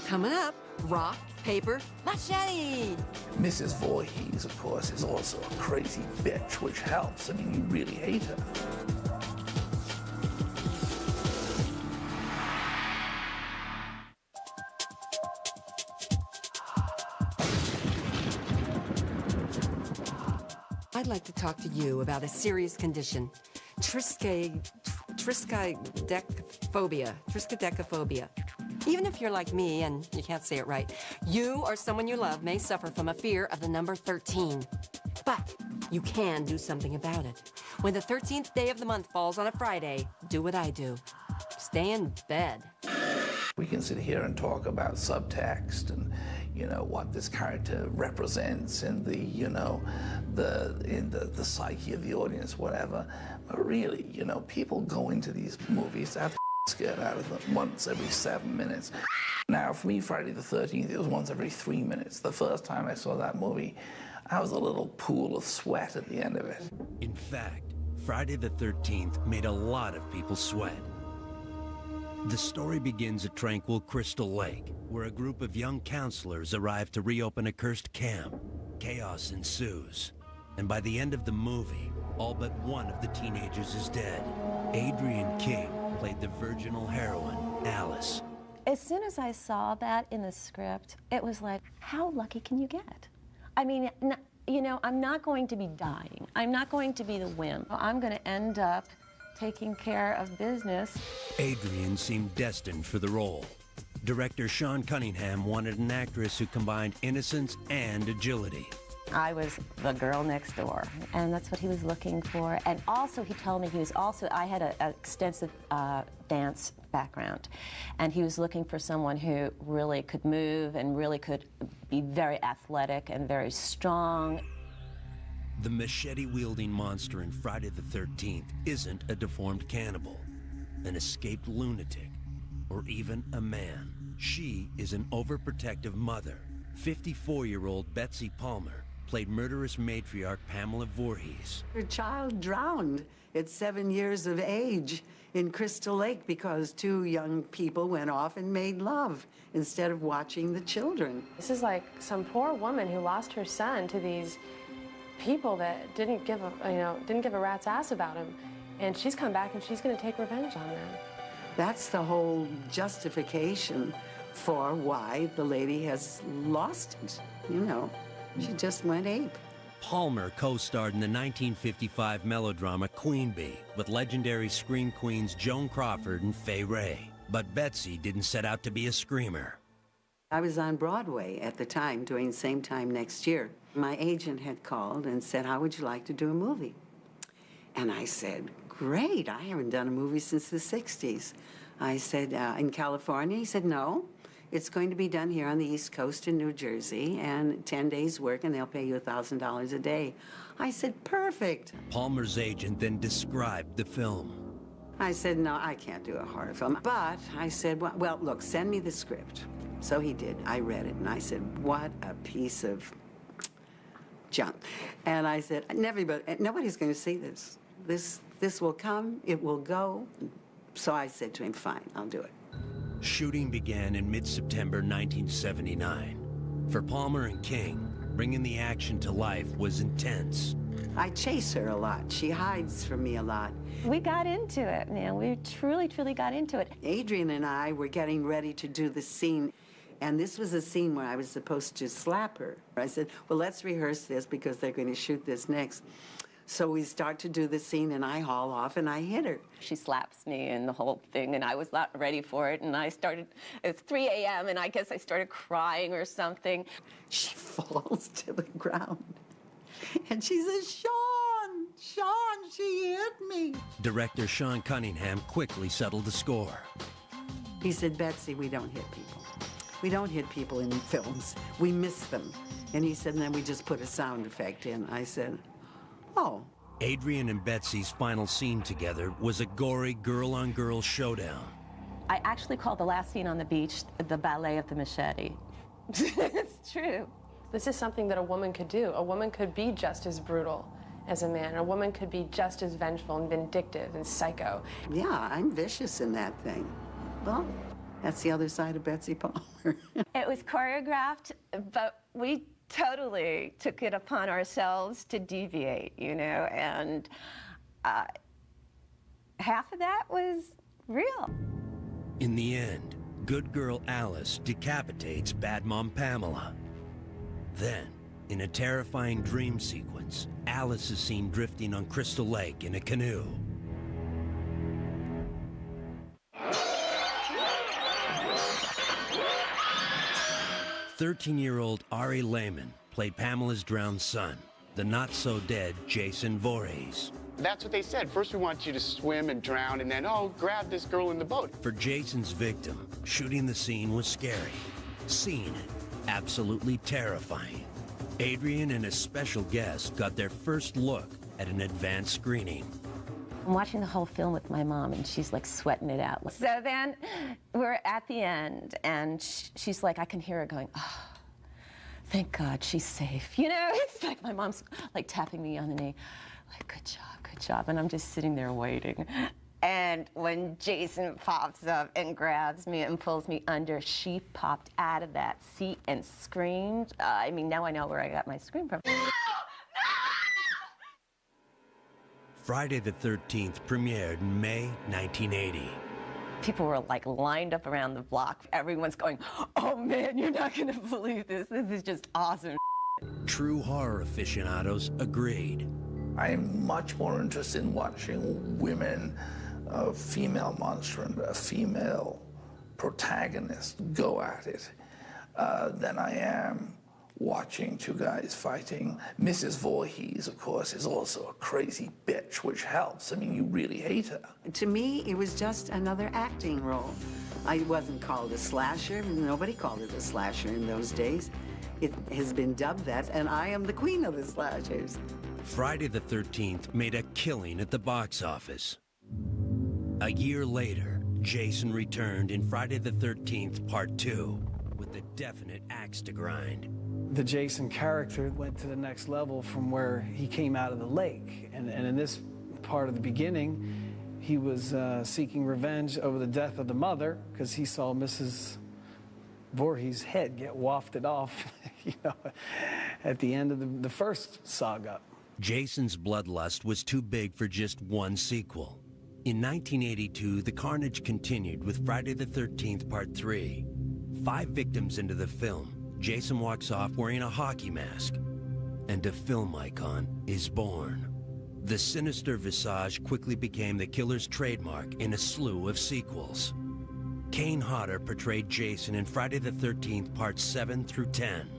Coming up, rock, paper, machete. Mrs. Voorhees, of course, is also a crazy bitch, which helps. I mean, you really hate her. I'd like to talk to you about a serious condition, triskaidekaphobia. Even if you're like me and you can't say it right, you or someone you love may suffer from a fear of the number 13. But you can do something about it. When the 13th day of the month falls on a Friday, do what I do. Stay in bed. We can sit here and talk about subtext and, you know, what this character represents in the, you know, the psyche of the audience, whatever. But really, you know, people go into these movies to have the scared out of them once every 7 minutes. Now, for me, Friday the 13th, it was once every 3 minutes. The first time I saw that movie, I was a little pool of sweat at the end of it. In fact, Friday the 13th made a lot of people sweat. The story begins at tranquil Crystal Lake, where a group of young counselors arrive to reopen a cursed camp. Chaos ensues, and by the end of the movie, all but one of the teenagers is dead. Adrienne King played the virginal heroine, Alice. As soon as I saw that in the script, it was like, how lucky can you get? I mean, you know, I'm not going to be dying. I'm not going to be the wimp. I'm going to end up taking care of business. Adrienne seemed destined for the role. Director Sean Cunningham wanted an actress who combined innocence and agility. I was the girl next door, and that's what he was looking for. And also, he told me I had an extensive dance background, and he was looking for someone who really could move and really could be very athletic and very strong. The machete-wielding monster in Friday the 13th isn't a deformed cannibal, an escaped lunatic, or even a man. She is an overprotective mother. 54-year-old Betsy Palmer played murderous matriarch Pamela Voorhees. Her child drowned at 7 years of age in Crystal Lake because two young people went off and made love instead of watching the children. This is like some poor woman who lost her son to these people that didn't give a rat's ass about him, and she's come back and she's going to take revenge on them. That's the whole justification for why the lady has lost it. You know, she just went ape. Palmer co-starred in the 1955 melodrama Queen Bee with legendary scream queens Joan Crawford and Fay Wray. But Betsy didn't set out to be a screamer. I was on Broadway at the time, doing the same time next year. My agent had called and said, how would you like to do a movie? And I said, great, I haven't done a movie since the 60s. I said, in California? He said, no. It's going to be done here on the East Coast in New Jersey, and 10 days work, and they'll pay you $1,000 a day. I said, perfect. Palmer's agent then described the film. I said, no, I can't do a horror film. But I said, well, look, send me the script. So he did. I read it, and I said, what a piece of junk. And I said, nobody's going to see this. This will come, it will go. So I said to him, fine, I'll do it. Shooting began in mid-September 1979. For Palmer and King, bringing the action to life was intense. I chase her a lot. She hides from me a lot. We got into it, man. We truly, truly got into it. Adrian and I were getting ready to do the scene, and this was a scene where I was supposed to slap her. I said, well, let's rehearse this because they're going to shoot this next. So we start to do the scene, and I haul off, and I hit her. She slaps me and the whole thing, and I was not ready for it, and I started, it's 3 a.m., and I guess I started crying or something. She falls to the ground, and she says, Sean, she hit me. Director Sean Cunningham quickly settled the score. He said, Betsy, we don't hit people. We don't hit people in films. We miss them. And he said, and then we just put a sound effect in. I said, oh. Adrian and Betsy's final scene together was a gory girl-on-girl showdown. I actually called the last scene on the beach the ballet of the machete. It's true. This is something that a woman could do. A woman could be just as brutal as a man. A woman could be just as vengeful and vindictive and psycho. Yeah, I'm vicious in that thing. Well, that's the other side of Betsy Palmer. It was choreographed, but we totally took it upon ourselves to deviate, you know, and half of that was real. In the end, good girl Alice decapitates bad mom Pamela. Then, in a terrifying dream sequence, Alice is seen drifting on Crystal Lake in a canoe. 13-year-old Ari Lehman played Pamela's drowned son, the not-so-dead Jason Voorhees. That's what they said. First we want you to swim and drown, and then, oh, grab this girl in the boat. For Jason's victim, shooting the scene was scary. Seeing it, absolutely terrifying. Adrian and a special guest got their first look at an advanced screening. I'm watching the whole film with my mom, and she's like sweating it out. So then we're at the end, and she's like, I can hear her going, oh, thank God she's safe. You know, it's like my mom's like tapping me on the knee, like, good job. And I'm just sitting there waiting. And when Jason pops up and grabs me and pulls me under, she popped out of that seat and screamed. I mean, now I know where I got my scream from. Friday the 13th premiered in May 1980. People were like lined up around the block. Everyone's going, oh man, you're not gonna believe this. This is just awesome. True horror aficionados agreed. I'm much more interested in watching women, a female monster and a female protagonist go at it than I am watching two guys fighting. Mrs. Voorhees, of course, is also a crazy bitch, which helps. I mean, you really hate her. To me, it was just another acting role. I wasn't called a slasher. Nobody called it a slasher in those days. It has been dubbed that, and I am the queen of the slashers. Friday the 13th made a killing at the box office. A year later, Jason returned in Friday the 13th Part 2 with a definite axe to grind. The Jason character went to the next level from where he came out of the lake. And in this part of the beginning, he was seeking revenge over the death of the mother because he saw Mrs. Voorhees' head get wafted off, at the end of the first saga. Jason's bloodlust was too big for just one sequel. In 1982, the carnage continued with Friday the 13th Part 3. 5 victims into the film, Jason walks off wearing a hockey mask, and a film icon is born. The sinister visage quickly became the killer's trademark in a slew of sequels. Kane Hodder portrayed Jason in Friday the 13th Parts 7 through 10.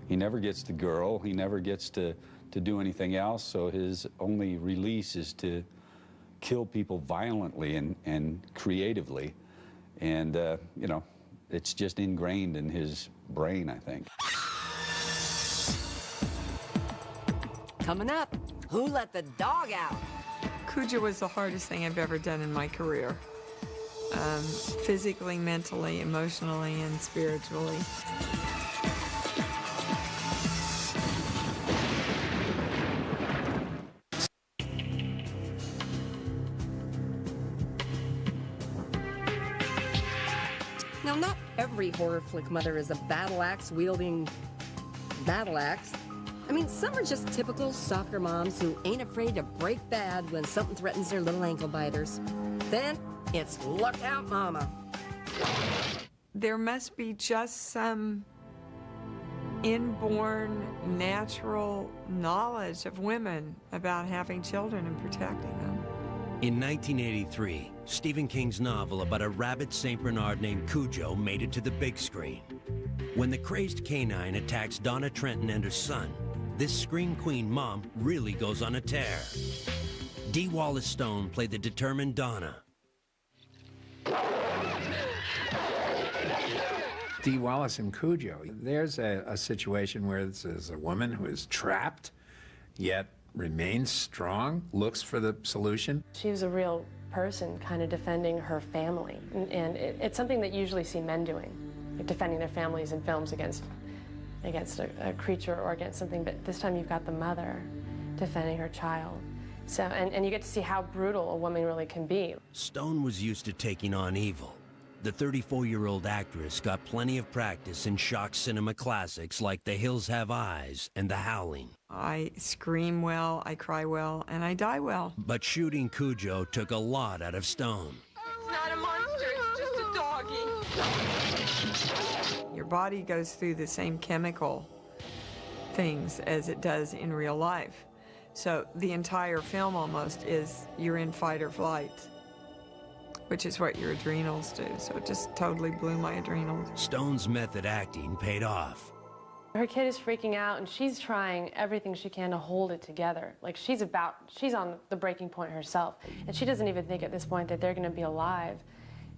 He never gets the girl, he never gets to do anything else, so his only release is to kill people violently and creatively. And, it's just ingrained in his brain, I think. Coming up, who let the dog out? Cujo was the hardest thing I've ever done in my career. Physically, mentally, emotionally, and spiritually. Now, not every horror flick mother is a battle axe wielding battle axe. I mean, some are just typical soccer moms who ain't afraid to break bad when something threatens their little ankle biters. Then it's look out, mama. There must be just some inborn, natural knowledge of women about having children and protecting them. In 1983, Stephen King's novel about a rabid St. Bernard named Cujo made it to the big screen. When the crazed canine attacks Donna Trenton and her son, this Scream Queen mom really goes on a tear. Dee Wallace Stone played the determined Donna. Dee Wallace and Cujo, there's a situation where this is a woman who is trapped, yet remains strong, looks for the solution. She was a real person kind of defending her family. And it's something that you usually see men doing, like defending their families in films against a creature or against something. But this time you've got the mother defending her child. So, and you get to see how brutal a woman really can be. Stone was used to taking on evil. The 34-year-old actress got plenty of practice in shock cinema classics like The Hills Have Eyes and The Howling. I scream well, I cry well, and I die well. But shooting Cujo took a lot out of Stone. It's not a monster, it's just a doggy. Your body goes through the same chemical things as it does in real life. So the entire film almost is you're in fight or flight, which is what your adrenals do. So it just totally blew my adrenals. Stone's method acting paid off. Her kid is freaking out, and she's trying everything she can to hold it together. Like, she's on the breaking point herself, and she doesn't even think at this point that they're going to be alive,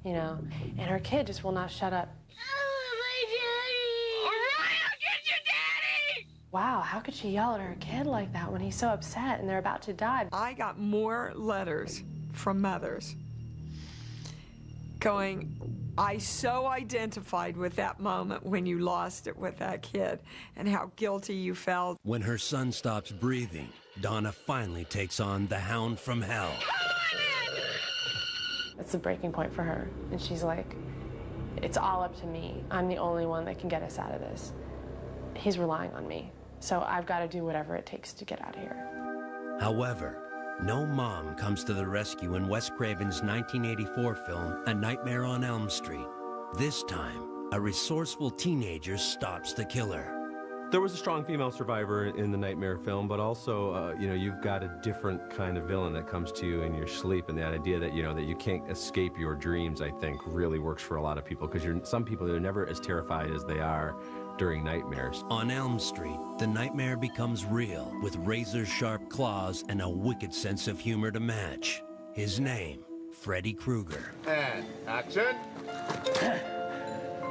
and her kid just will not shut up. Wow, how could she yell at her kid like that when he's so upset and they're about to die? I got more letters from mothers going, I so identified with that moment when you lost it with that kid and how guilty you felt. When her son stops breathing, Donna finally takes on the Hound from Hell. It's a breaking point for her, and she's like, it's all up to me. I'm the only one that can get us out of this. He's relying on me, so I've got to do whatever it takes to get out of here. However, no mom comes to the rescue in Wes Craven's 1984 film, A Nightmare on Elm Street. This time, a resourceful teenager stops the killer. There was a strong female survivor in the Nightmare film, but also, you've got a different kind of villain that comes to you in your sleep, and that idea that, that you can't escape your dreams, I think, really works for a lot of people, because some people, they're never as terrified as they are during nightmares. On Elm Street, the nightmare becomes real, with razor-sharp claws and a wicked sense of humor to match. His name, Freddy Krueger. And action.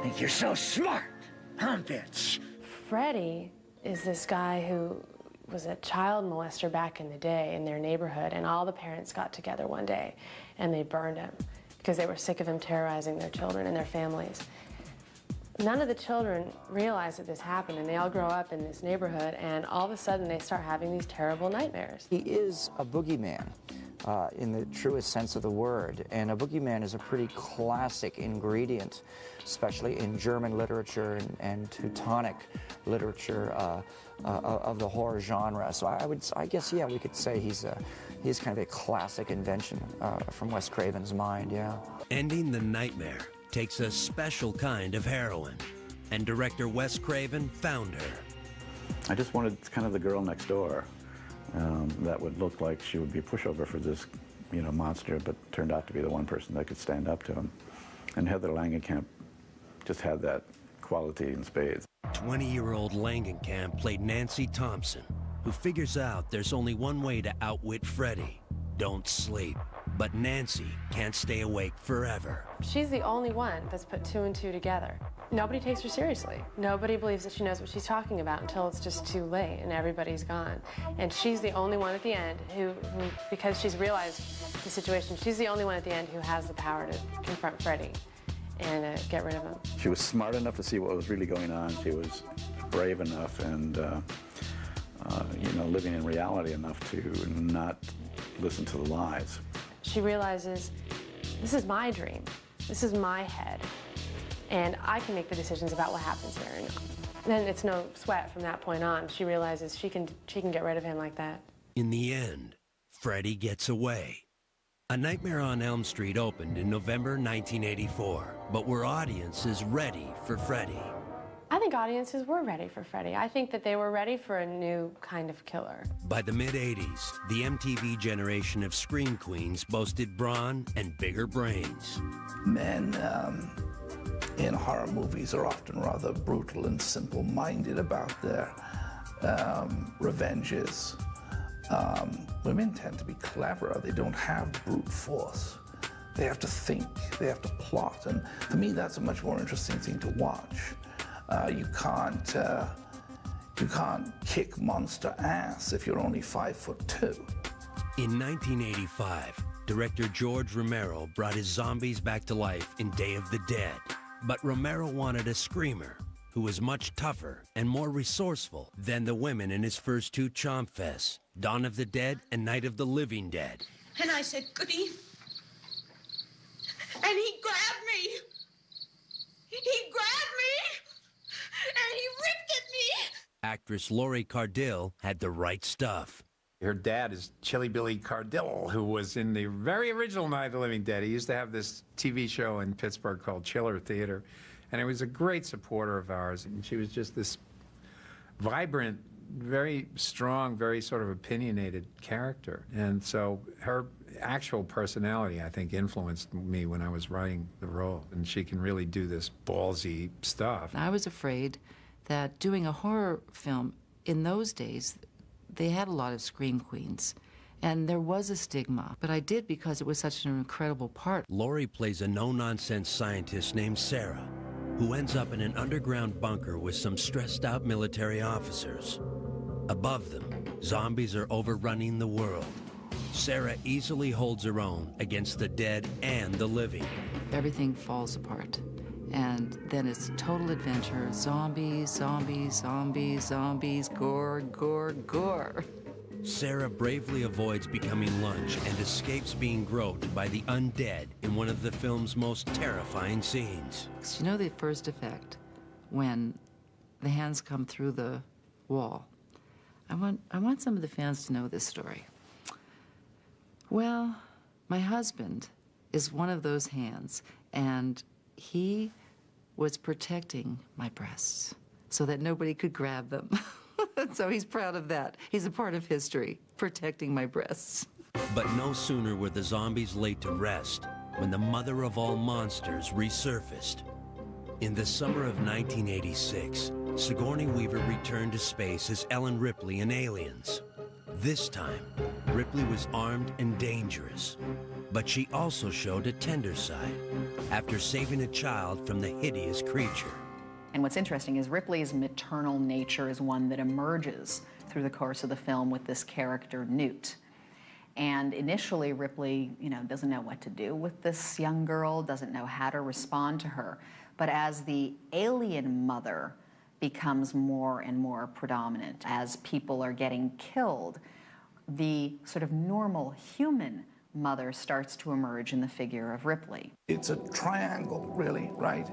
Think you're so smart, huh, bitch? Freddy is this guy who was a child molester back in the day in their neighborhood, and all the parents got together one day and they burned him because they were sick of him terrorizing their children and their families. None of the children realize that this happened, and they all grow up in this neighborhood, and all of a sudden they start having these terrible nightmares. He is a boogeyman in the truest sense of the word, and a boogeyman is a pretty classic ingredient, especially in German literature and Teutonic literature of the horror genre. So I guess, yeah, we could say he's kind of a classic invention from Wes Craven's mind, yeah. Ending the nightmare takes a special kind of heroine, and director Wes Craven found her. I just wanted kind of the girl next door that would look like she would be a pushover for this, monster, but turned out to be the one person that could stand up to him. And Heather Langenkamp just had that quality in spades. 20-year-old Langenkamp played Nancy Thompson, who figures out there's only one way to outwit Freddy: don't sleep. But Nancy can't stay awake forever. She's the only one that's put 2 and 2 together. Nobody takes her seriously. Nobody believes that she knows what she's talking about until it's just too late and everybody's gone. And she's the only one at the end who because she's realized the situation, she's the only one at the end who has the power to confront Freddy and get rid of him. She was smart enough to see what was really going on. She was brave enough and, living in reality enough to not listen to the lies. She realizes, this is my dream, this is my head, and I can make the decisions about what happens here. And then it's no sweat from that point on. She realizes she can get rid of him like that. In the end, Freddy gets away. A Nightmare on Elm Street opened in November 1984, but were audiences ready for Freddy? I think audiences were ready for Freddy. I think that they were ready for a new kind of killer. By the mid-'80s, the MTV generation of Scream Queens boasted brawn and bigger brains. Men in horror movies are often rather brutal and simple-minded about their revenges. Women tend to be cleverer. They don't have brute force. They have to think, they have to plot, and to me that's a much more interesting thing to watch. You can't kick monster ass if you're only 5'2". In 1985, director George Romero brought his zombies back to life in Day of the Dead. But Romero wanted a screamer who was much tougher and more resourceful than the women in his first 2 chomp fests, Dawn of the Dead and Night of the Living Dead. And I said, goody. And he grabbed me. He grabbed me. And he ripped at me! Actress Laurie Cardill had the right stuff. Her dad is Chilly Billy Cardill, who was in the very original Night of the Living Dead. He used to have this TV show in Pittsburgh called Chiller Theater, and he was a great supporter of ours. And she was just this vibrant, very strong, very sort of opinionated character. And so her actual personality, I think, influenced me when I was writing the role. And she can really do this ballsy stuff. I was afraid that doing a horror film in those days, they had a lot of scream queens, and there was a stigma. But I did because it was such an incredible part. Laurie plays a no-nonsense scientist named Sarah, who ends up in an underground bunker with some stressed-out military officers. Above them, zombies are overrunning the world. Sarah easily holds her own against the dead and the living. Everything falls apart. And then it's total adventure. Zombies, zombies, zombies, zombies, gore, gore, gore. Sarah bravely avoids becoming lunch and escapes being groped by the undead in one of the film's most terrifying scenes. You know the first effect, when the hands come through the wall? I want some of the fans to know this story. Well, my husband is one of those hands, and he was protecting my breasts so that nobody could grab them. So he's proud of that. He's a part of history, protecting my breasts. But no sooner were the zombies laid to rest when the mother of all monsters resurfaced. In the summer of 1986, Sigourney Weaver returned to space as Ellen Ripley in Aliens. This time, Ripley was armed and dangerous, but she also showed a tender side after saving a child from the hideous creature. And what's interesting is Ripley's maternal nature is one that emerges through the course of the film with this character, Newt. And initially, Ripley, doesn't know what to do with this young girl, doesn't know how to respond to her. But as the alien mother becomes more and more predominant, as people are getting killed, the sort of normal human mother starts to emerge in the figure of Ripley. It's a triangle, really, right?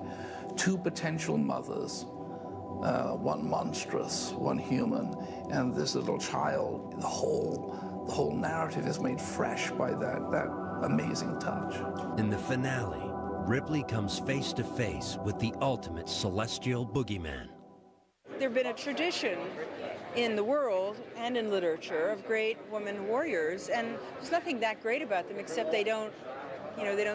Two potential mothers, one monstrous, one human, and this little child. The whole narrative is made fresh by that amazing touch. In the finale, Ripley comes face to face with the ultimate celestial boogeyman. There's been a tradition in the world and in literature of great women warriors, and there's nothing that great about them except they don't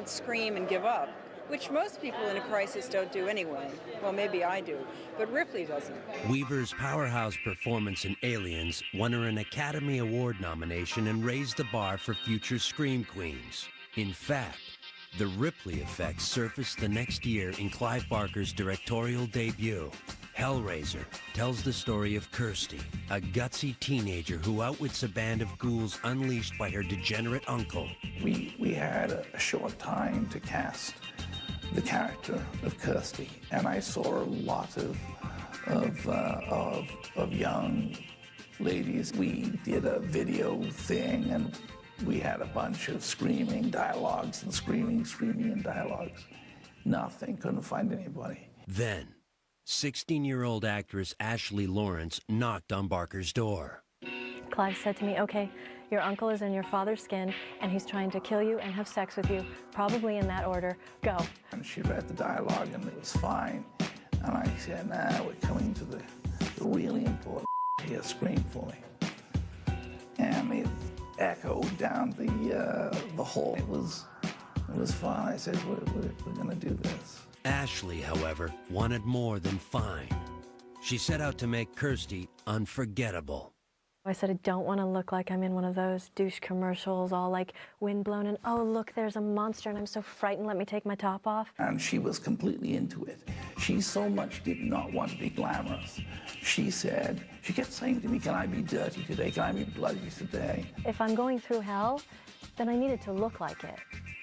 scream and give up, which most people in a crisis don't do anyway. Well, maybe I do, but Ripley doesn't. Weaver's powerhouse performance in Aliens won her an Academy Award nomination and raised the bar for future Scream Queens. In fact, the Ripley effect surfaced the next year in Clive Barker's directorial debut. Hellraiser tells the story of Kirsty, a gutsy teenager who outwits a band of ghouls unleashed by her degenerate uncle. We had a short time to cast the character of Kirsty, and I saw a lot of young ladies. We did a video thing, and we had a bunch of screaming dialogues and screaming and dialogues. Nothing, couldn't find anybody. Then, 16-year-old actress Ashley Lawrence knocked on Barker's door. Clive said to me, okay, your uncle is in your father's skin, and he's trying to kill you and have sex with you, probably in that order. Go. And she read the dialogue, and it was fine. And I said, nah, we're coming to the really important here, scream for me. And it echoed down the hall. It was fun. I said, we're going to do this. Ashley, however, wanted more than fine. She set out to make Kirsty unforgettable. I said, I don't want to look like I'm in one of those douche commercials, all like windblown and, oh, look, there's a monster and I'm so frightened, let me take my top off. And she was completely into it. She so much did not want to be glamorous. She kept saying to me, can I be dirty today? Can I be bloody today? If I'm going through hell, then I needed to look like it.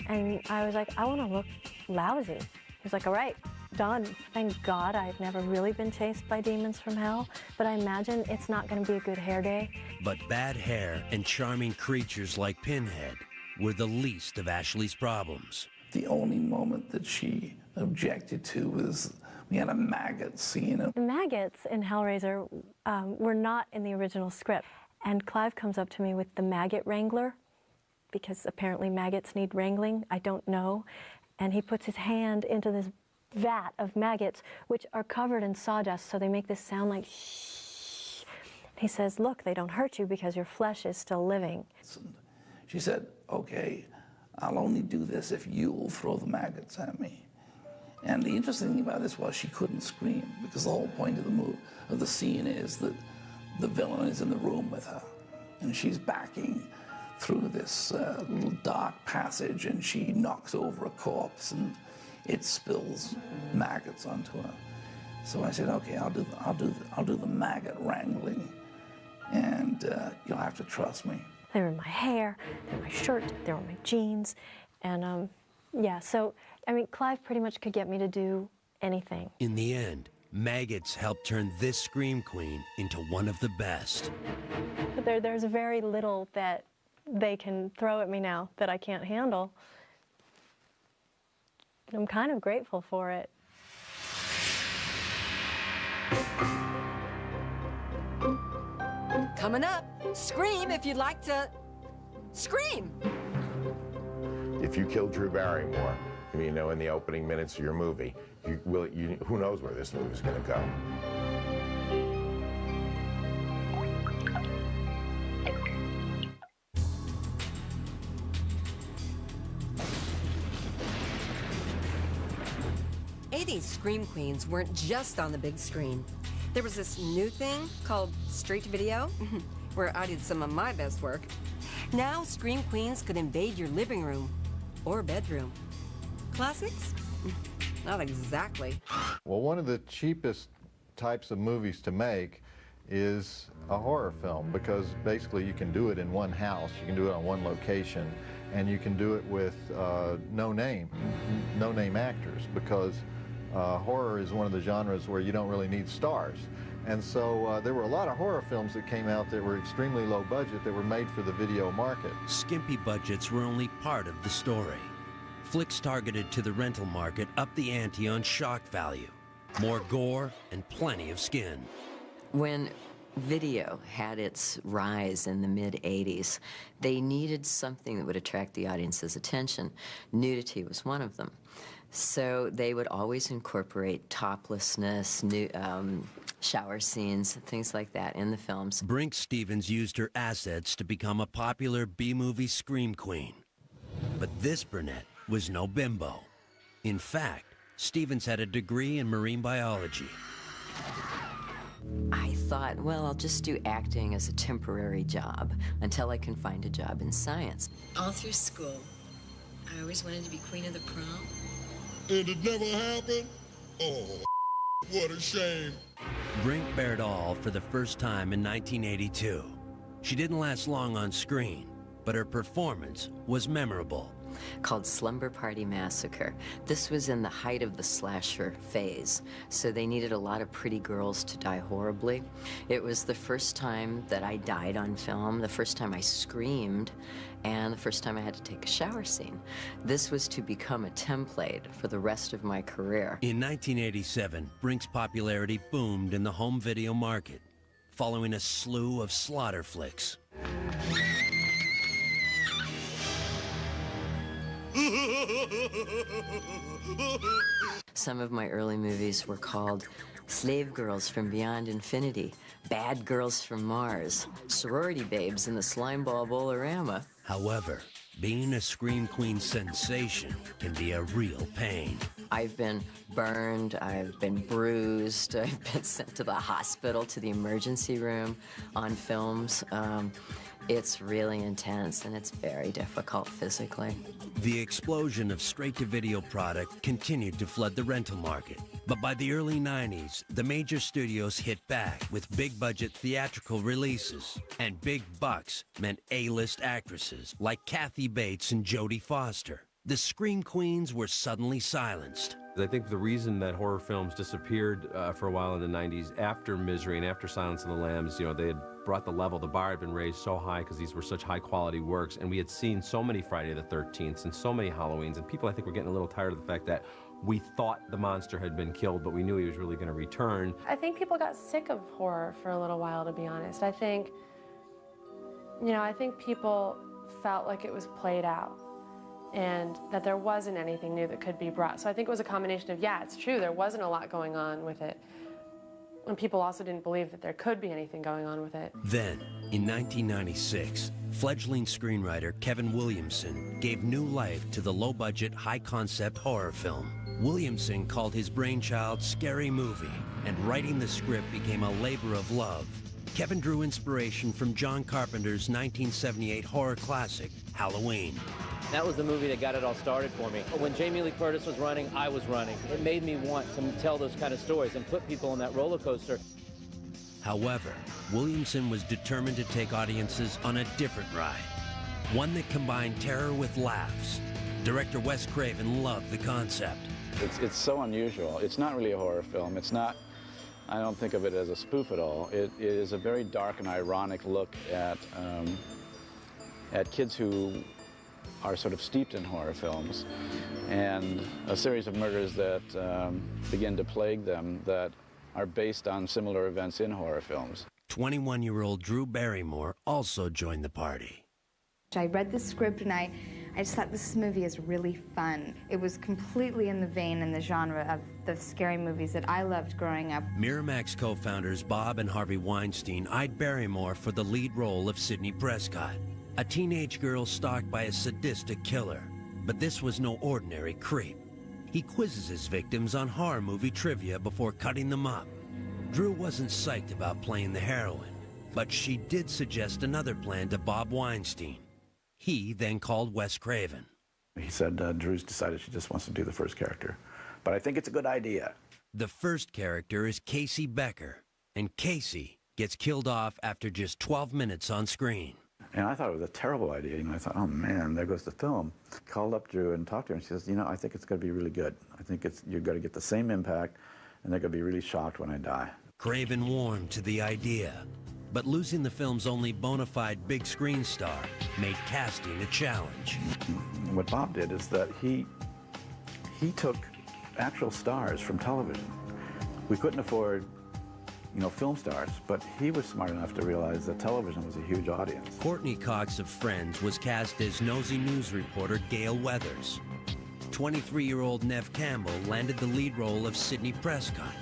And I was like, I want to look lousy. He was like, all right, done. Thank God I've never really been chased by demons from hell, but I imagine it's not going to be a good hair day. But bad hair and charming creatures like Pinhead were the least of Ashley's problems. The only moment that she objected to was we had a maggot scene. The maggots in Hellraiser were not in the original script. And Clive comes up to me with the maggot wrangler, because apparently maggots need wrangling. I don't know. And he puts his hand into this vat of maggots, which are covered in sawdust, so they make this sound like shh. He says, look, they don't hurt you because your flesh is still living. She said, okay, I'll only do this if you'll throw the maggots at me. And the interesting thing about this was she couldn't scream, because the whole point of the scene is that the villain is in the room with her, and she's backing through this little dark passage, and she knocks over a corpse, and it spills maggots onto her. So I said, okay, I'll do the maggot wrangling, and you'll have to trust me. They were in my hair, they were in my shirt, they were in my jeans, and yeah. So I mean, Clive pretty much could get me to do anything. In the end, maggots helped turn this Scream Queen into one of the best. But there's very little that they can throw at me now that I can't handle. I'm kind of grateful for it. Coming up, scream if you'd like to scream. If you kill Drew Barrymore, in the opening minutes of your movie, who knows where this movie's going to go. '80s Scream Queens weren't just on the big screen. There was this new thing called street video, where I did some of my best work. Now Scream Queens could invade your living room or bedroom. Classics? Not exactly. Well, one of the cheapest types of movies to make is a horror film, because basically you can do it in one house, you can do it on one location, and you can do it with no name actors, because horror is one of the genres where you don't really need stars. And so there were a lot of horror films that came out that were extremely low budget that were made for the video market. Skimpy budgets were only part of the story. Flicks targeted to the rental market upped the ante on shock value. More gore and plenty of skin. When video had its rise in the mid-'80s, they needed something that would attract the audience's attention. Nudity was one of them. So they would always incorporate toplessness, shower scenes, things like that in the films. Brinke Stevens used her assets to become a popular B-movie scream queen. But this brunette was no bimbo. In fact, Stevens had a degree in marine biology. I thought, well, I'll just do acting as a temporary job until I can find a job in science. All through school, I always wanted to be queen of the prom. And it never happened? Oh, what a shame. Brinke bared all for the first time in 1982. She didn't last long on screen, but her performance was memorable. Called Slumber Party Massacre. This was in the height of the slasher phase, so they needed a lot of pretty girls to die horribly. It was the first time that I died on film, the first time I screamed, and the first time I had to take a shower scene. This was to become a template for the rest of my career. In 1987, Brinke's popularity boomed in the home video market, following a slew of slaughter flicks. Some of my early movies were called Slave Girls from Beyond Infinity, Bad Girls from Mars, Sorority Babes in the Slimeball Bolorama. However, being a scream queen sensation can be a real pain. I've been burned, I've been bruised, I've been sent to the hospital, to the emergency room on films. It's really intense and it's very difficult physically. The explosion of straight-to-video product continued to flood the rental market. But by the early 90s, the major studios hit back with big-budget theatrical releases. And big bucks meant A-list actresses like Kathy Bates and Jodie Foster. The scream queens were suddenly silenced. I think the reason that horror films disappeared for a while in the 90s after Misery and after Silence of the Lambs, they had brought the bar had been raised so high because these were such high-quality works, and we had seen so many Friday the 13th and so many Halloweens, and people, I think, were getting a little tired of the fact that we thought the monster had been killed, but we knew he was really going to return. I think people got sick of horror for a little while, to be honest. I think people felt like it was played out and that there wasn't anything new that could be brought. So I think it was a combination of, yeah, it's true, there wasn't a lot going on with it. And people also didn't believe that there could be anything going on with it. Then, in 1996, fledgling screenwriter Kevin Williamson gave new life to the low-budget, high-concept horror film. Williamson called his brainchild Scary Movie, and writing the script became a labor of love. Kevin drew inspiration from John Carpenter's 1978 horror classic, Halloween. That was the movie that got it all started for me. When Jamie Lee Curtis was running, I was running. It made me want to tell those kind of stories and put people on that roller coaster. However, Williamson was determined to take audiences on a different ride, one that combined terror with laughs. Director Wes Craven loved the concept. It's so unusual. It's not really a horror film. It's not, I don't think of it as a spoof at all. It is a very dark and ironic look at kids who are sort of steeped in horror films, and a series of murders that begin to plague them that are based on similar events in horror films. 21-year-old Drew Barrymore also joined the party. I read the script and I just thought this movie is really fun. It was completely in the vein and the genre of the scary movies that I loved growing up. Miramax co-founders Bob and Harvey Weinstein eyed Barrymore for the lead role of Sidney Prescott, a teenage girl stalked by a sadistic killer. But this was no ordinary creep. He quizzes his victims on horror movie trivia before cutting them up. Drew wasn't psyched about playing the heroine, but she did suggest another plan to Bob Weinstein. He then called Wes Craven. He said, Drew's decided she just wants to do the first character. but I think it's a good idea. The first character is Casey Becker, and Casey gets killed off after just 12 minutes on screen. And I thought it was a terrible idea. I thought, oh man, there goes the film. Called up Drew and talked to her, and she says, I think it's going to be really good. I think you're going to get the same impact, and they're going to be really shocked when I die. Craven warmed to the idea, but losing the film's only bona fide big screen star made casting a challenge. What Bob did is that he took actual stars from television. We couldn't afford film stars, but he was smart enough to realize that television was a huge audience. Courtney Cox of Friends was cast as nosy news reporter Gail Weathers. 23-year-old Neve Campbell landed the lead role of Sidney Prescott.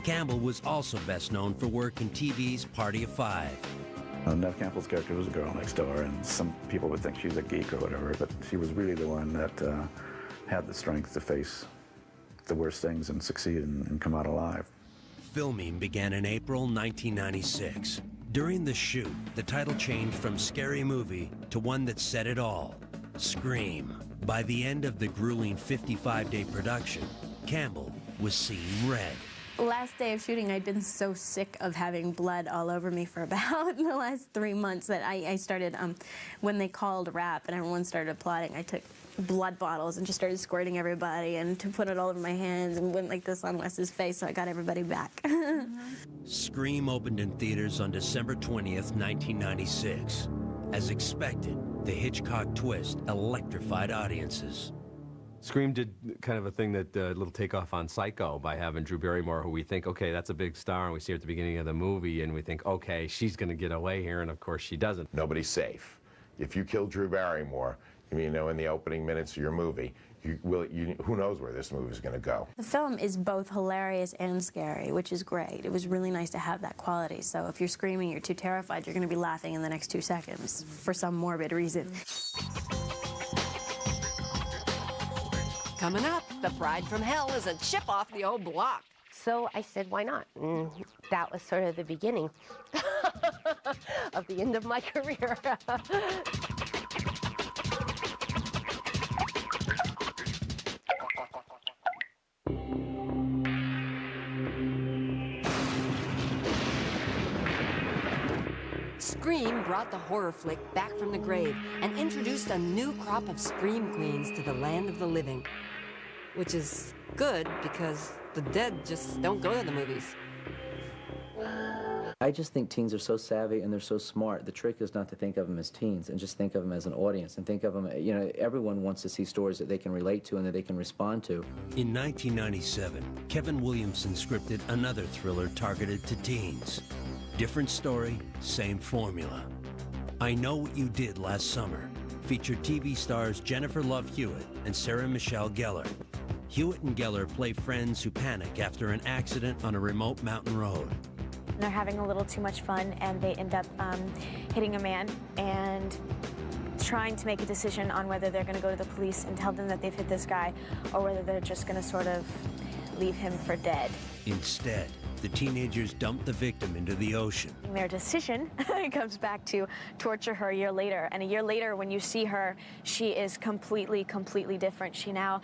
Campbell was also best known for work in TV's Party of Five. Neve Campbell's character was a girl next door, and some people would think she was a geek or whatever, but she was really the one that had the strength to face the worst things and succeed and come out alive. Filming began in April 1996. During the shoot, the title changed from Scary Movie to one that said it all, Scream. By the end of the grueling 55-day production, Campbell was seeing red. Last day of shooting, I'd been so sick of having blood all over me for about the last 3 months that I started, when they called rap and everyone started applauding, I took blood bottles and just started squirting everybody and to put it all over my hands and went like this on Wes's face, so I got everybody back. Scream opened in theaters on December 20th, 1996. As expected, the Hitchcock twist electrified audiences. Scream did kind of a thing that little takeoff on Psycho by having Drew Barrymore, who we think, okay, that's a big star, and we see her at the beginning of the movie, and we think, okay, she's going to get away here, and of course she doesn't. Nobody's safe. If you kill Drew Barrymore, in the opening minutes of your movie, who knows where this movie is going to go. The film is both hilarious and scary, which is great. It was really nice to have that quality. So if you're screaming, you're too terrified, you're going to be laughing in the next 2 seconds for some morbid reason. Coming up, the Bride from Hell is a chip off the old block. So I said, why not? And that was sort of the beginning of the end of my career. Scream brought the horror flick back from the grave and introduced a new crop of scream queens to the land of the living. Which is good because the dead just don't go to the movies. I just think teens are so savvy and they're so smart. The trick is not to think of them as teens and just think of them as an audience and think of them, everyone wants to see stories that they can relate to and that they can respond to. In 1997, Kevin Williamson scripted another thriller targeted to teens. Different story, same formula. I Know What You Did Last Summer featured TV stars Jennifer Love Hewitt and Sarah Michelle Gellar. Hewitt and Gellar play friends who panic after an accident on a remote mountain road. They're having a little too much fun and they end up hitting a man and trying to make a decision on whether they're going to go to the police and tell them that they've hit this guy or whether they're just going to sort of leave him for dead. Instead, the teenagers dump the victim into the ocean. Their decision comes back to torture her a year later. And a year later, when you see her, she is completely, completely different. She now,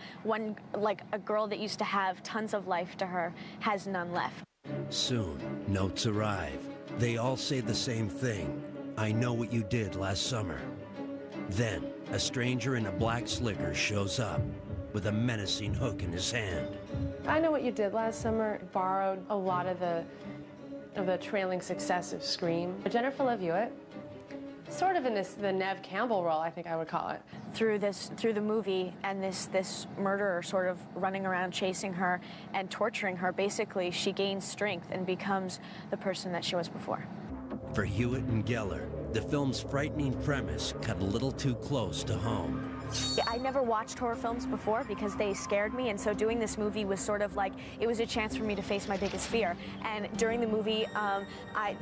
like a girl that used to have tons of life to her, has none left. Soon, notes arrive. They all say the same thing. I know what you did last summer. Then, a stranger in a black slicker shows up with a menacing hook in his hand. I Know What You Did Last Summer borrowed a lot of the trailing success of Scream. Jennifer Love Hewitt, sort of in the Neve Campbell role, I think I would call it. Through the movie and this murderer sort of running around chasing her and torturing her, basically she gains strength and becomes the person that she was before. For Hewitt and Gellar, the film's frightening premise cut a little too close to home. I never watched horror films before because they scared me, and so doing this movie was sort of like, it was a chance for me to face my biggest fear. And during the movie,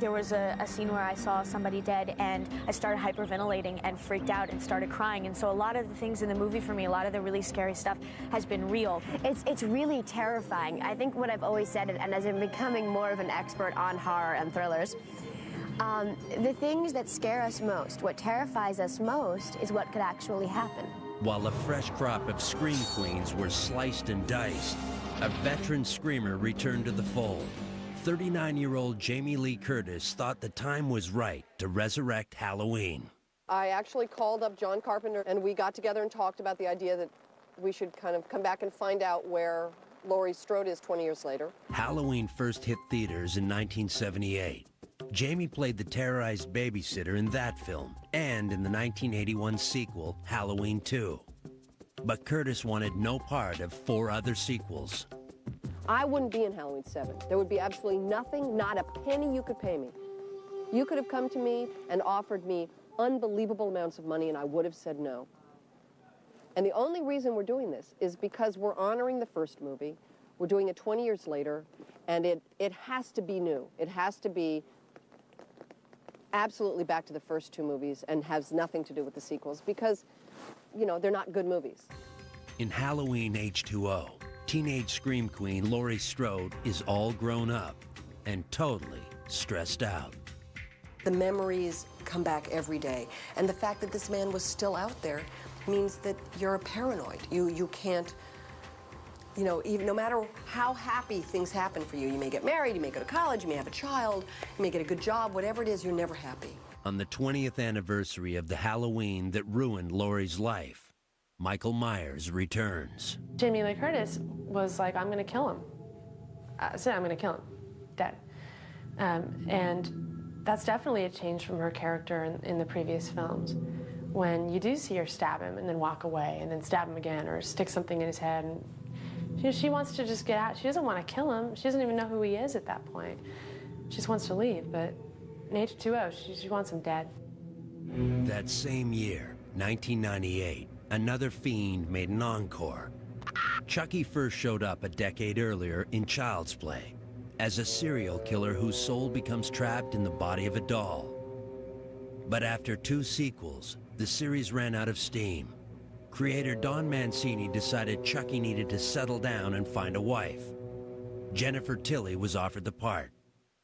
there was a scene where I saw somebody dead, and I started hyperventilating and freaked out and started crying. And so a lot of the things in the movie for me, a lot of the really scary stuff has been real. It's really terrifying. I think what I've always said, and as I'm becoming more of an expert on horror and thrillers, the things that scare us most, what terrifies us most, is what could actually happen. While a fresh crop of scream queens were sliced and diced, A veteran screamer returned to the fold. 39-year-old Jamie Lee Curtis thought the time was right to resurrect Halloween. I actually called up John Carpenter, and we got together and talked about the idea that we should kind of come back and find out where Laurie Strode is 20 years later. Halloween first hit theaters in 1978. Jamie played the terrorized babysitter in that film and in the 1981 sequel, Halloween 2. But Curtis wanted no part of 4 other sequels. I wouldn't be in Halloween 7. There would be absolutely nothing, not a penny you could pay me. You could have come to me and offered me unbelievable amounts of money, and I would have said no. And the only reason we're doing this is because we're honoring the first movie. We're doing it 20 years later, and it has to be new. It has to be absolutely back to the first 2 movies and has nothing to do with the sequels because, you know, they're not good movies. In Halloween H2O, teenage scream queen Laurie Strode is all grown up and totally stressed out. The memories come back every day, and the fact that this man was still out there means that you're paranoid. You can't, you know, even no matter how happy things happen for you, you may get married, you may go to college, you may have a child, you may get a good job, whatever it is, you're never happy. On the 20th anniversary of the Halloween that ruined Laurie's life, Michael Myers returns. Jamie Lee Curtis was like, I'm gonna kill him. I said, I'm gonna kill him, dead. And that's definitely a change from her character in the previous films. When you do see her stab him and then walk away and then stab him again or stick something in his head, and she wants to just get out. She doesn't want to kill him. She doesn't even know who he is at that point. She just wants to leave, but in H2O, she wants him dead. That same year, 1998, another fiend made an encore. Chucky first showed up a decade earlier in Child's Play as a serial killer whose soul becomes trapped in the body of a doll. But after 2 sequels, the series ran out of steam. Creator Don Mancini decided Chucky needed to settle down and find a wife. Jennifer Tilly was offered the part.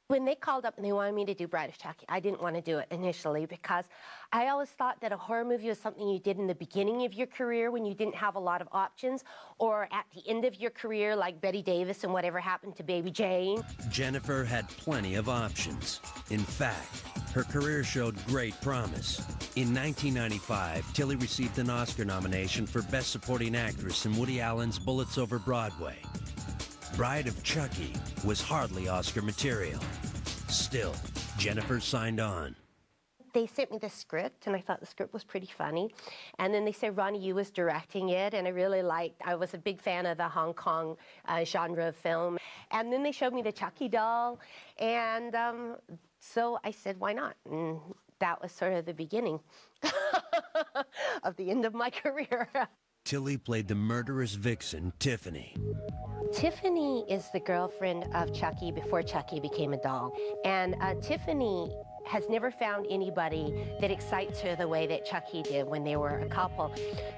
When they called up and they wanted me to do Bride of Chucky, I didn't want to do it initially because I always thought that a horror movie was something you did in the beginning of your career when you didn't have a lot of options, or at the end of your career like Bette Davis and Whatever Happened to Baby Jane. Jennifer had plenty of options. In fact, her career showed great promise. In 1995, Tilly received an Oscar nomination for Best Supporting Actress in Woody Allen's Bullets Over Broadway. Bride of Chucky was hardly Oscar material. Still, Jennifer signed on. They sent me the script, and I thought the script was pretty funny. And then they said Ronnie Yu was directing it, and I was a big fan of the Hong Kong genre of film. And then they showed me the Chucky doll, and so I said, why not? And that was sort of the beginning of the end of my career. Tilly played the murderous vixen, Tiffany. Tiffany is the girlfriend of Chucky before Chucky became a doll. And Tiffany has never found anybody that excites her the way that Chucky did when they were a couple.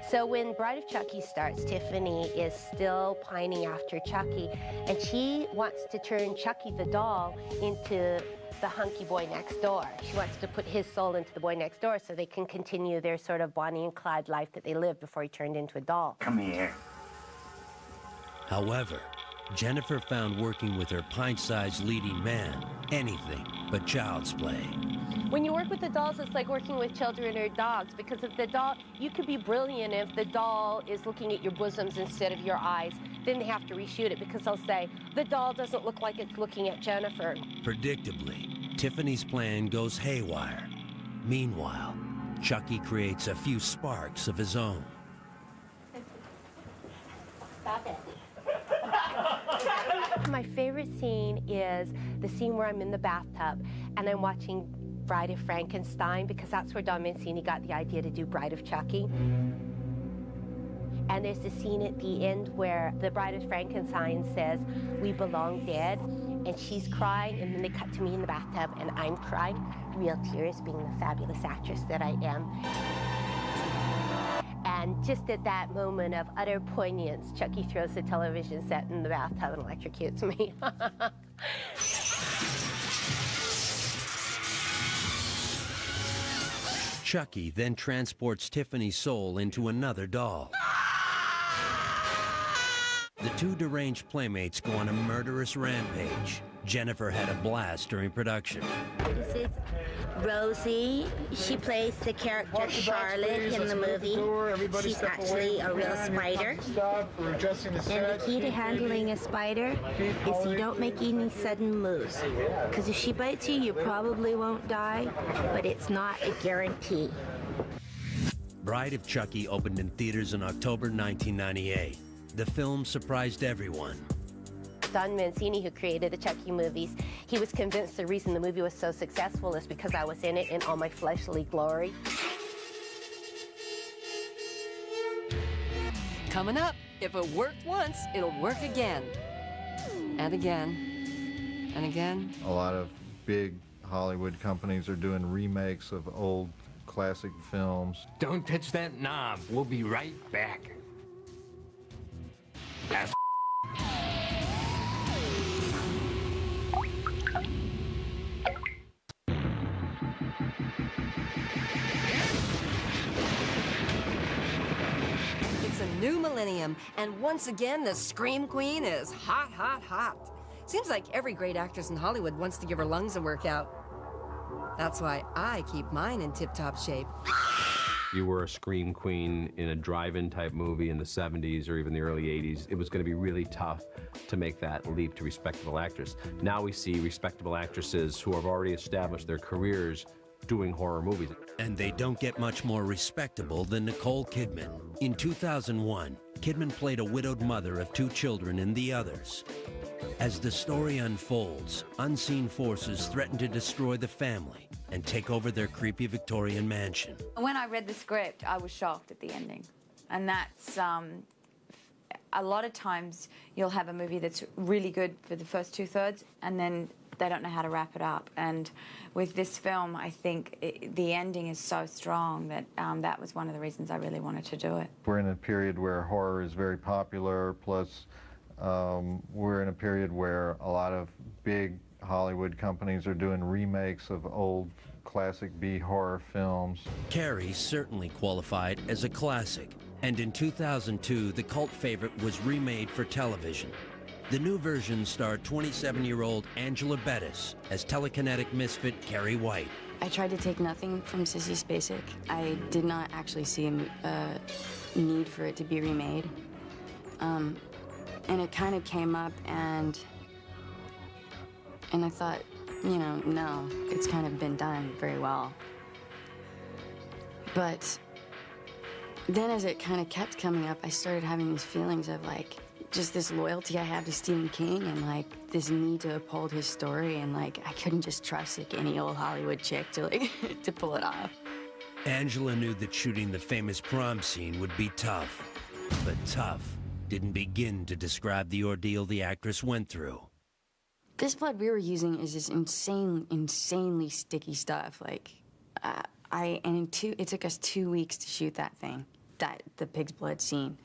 So when Bride of Chucky starts, Tiffany is still pining after Chucky, and she wants to turn Chucky the doll into the hunky boy next door. She wants to put his soul into the boy next door so they can continue their sort of Bonnie and Clyde life that they lived before he turned into a doll. Come here. However, Jennifer found working with her pint-sized leading man anything but child's play. When you work with the dolls, it's like working with children or dogs, because if the doll, you could be brilliant if the doll is looking at your bosoms instead of your eyes. Then they have to reshoot it because they'll say, the doll doesn't look like it's looking at Jennifer. Predictably, Tiffany's plan goes haywire. Meanwhile, Chucky creates a few sparks of his own. Stop it. My favorite scene is the scene where I'm in the bathtub and I'm watching Bride of Frankenstein, because that's where Don Mancini got the idea to do Bride of Chucky. And there's a scene at the end where the Bride of Frankenstein says, "We belong dead," and she's crying, and then they cut to me in the bathtub and I'm crying, real tears, being the fabulous actress that I am. And just at that moment of utter poignance, Chucky throws the television set in the bathtub and electrocutes me. Chucky then transports Tiffany's soul into another doll. The two deranged playmates go on a murderous rampage. Jennifer had a blast during production. This is Rosie. She plays the character Charlotte in the movie. She's actually a real spider. And the key to handling a spider is you don't make any sudden moves. Because if she bites you, you probably won't die, but it's not a guarantee. Bride of Chucky opened in theaters in October 1998. The film surprised everyone. Don Mancini, who created the Chucky movies, he was convinced the reason the movie was so successful is because I was in it in all my fleshly glory. Coming up, if it worked once, it'll work again. And again. And again. A lot of big Hollywood companies are doing remakes of old classic films. Don't touch that knob. We'll be right back. Ass. It's a new millennium, and once again, the Scream Queen is hot, hot, hot. Seems like every great actress in Hollywood wants to give her lungs a workout. That's why I keep mine in tip-top shape. You were a Scream Queen in a drive-in type movie in the 70s or even the early 80s. It was going to be really tough to make that leap to respectable actress. Now we see respectable actresses who have already established their careers doing horror movies. And they don't get much more respectable than Nicole Kidman. In 2001, Kidman played a widowed mother of 2 children in The Others. As the story unfolds, unseen forces threaten to destroy the family and take over their creepy Victorian mansion. When I read the script, I was shocked at the ending. And that's, a lot of times you'll have a movie that's really good for the first 2/3 and then they don't know how to wrap it up. And with this film, I think the ending is so strong that that was one of the reasons I really wanted to do it. We're in a period where horror is very popular, plus we're in a period where a lot of big Hollywood companies are doing remakes of old classic B horror films. Carrie certainly qualified as a classic, and in 2002, the cult favorite was remade for television. The new version starred 27-year-old Angela Bettis as telekinetic misfit Carrie White. I tried to take nothing from Sissy Spacek. I did not actually see a need for it to be remade. And it kind of came up, and I thought, you know, no, it's kind of been done very well. But then as it kind of kept coming up, I started having these feelings of, like, just this loyalty I have to Stephen King and, like, this need to uphold his story, and, like, I couldn't just trust, like, any old Hollywood chick to, like, to pull it off. Angela knew that shooting the famous prom scene would be tough, but tough didn't begin to describe the ordeal the actress went through. This blood we were using is this insanely sticky stuff. Like, it took us 2 weeks to shoot that thing, the pig's blood scene.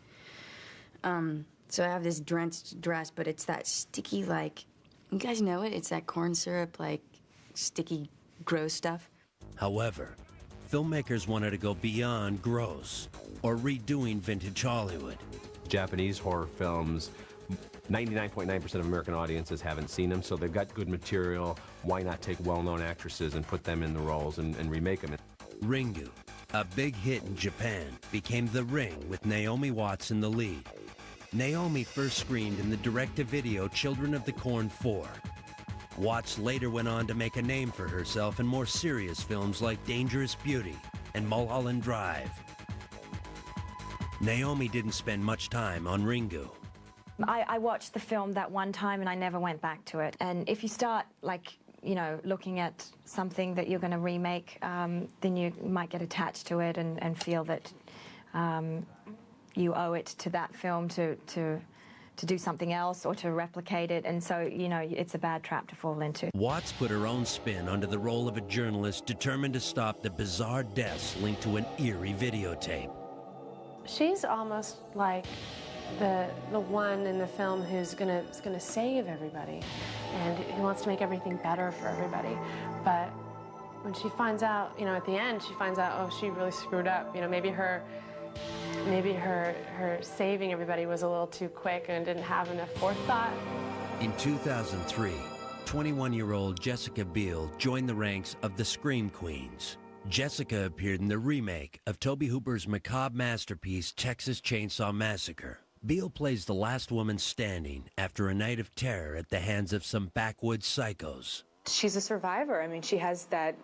So I have this drenched dress, but it's that sticky, like, you guys know it? It's that corn syrup, like, sticky, gross stuff. However, filmmakers wanted to go beyond gross or redoing vintage Hollywood. Japanese horror films, 99.9% of American audiences haven't seen them, so they've got good material. Why not take well-known actresses and put them in the roles and remake them? Ringu, a big hit in Japan, became The Ring with Naomi Watts in the lead. Naomi first screened in the direct-to-video Children of the Corn 4. Watts later went on to make a name for herself in more serious films like Dangerous Beauty and Mulholland Drive. Naomi didn't spend much time on Ringu. I watched the film that one time and I never went back to it. And if you start, like, you know, looking at something that you're going to remake, then you might get attached to it and feel that you owe it to that film to do something else or to replicate it. And so, you know, it's a bad trap to fall into. Watts put her own spin onto the role of a journalist determined to stop the bizarre deaths linked to an eerie videotape. She's almost like the one in the film who's gonna save everybody and who wants to make everything better for everybody. But when she finds out, you know, at the end, she finds out, oh, she really screwed up. You know, maybe her maybe her saving everybody was a little too quick and didn't have enough forethought. In 2003, 21-year-old Jessica Biel joined the ranks of the Scream Queens. Jessica appeared in the remake of Tobe Hooper's macabre masterpiece, Texas Chainsaw Massacre. Biel plays the last woman standing after a night of terror at the hands of some backwoods psychos. She's a survivor. I mean, she has that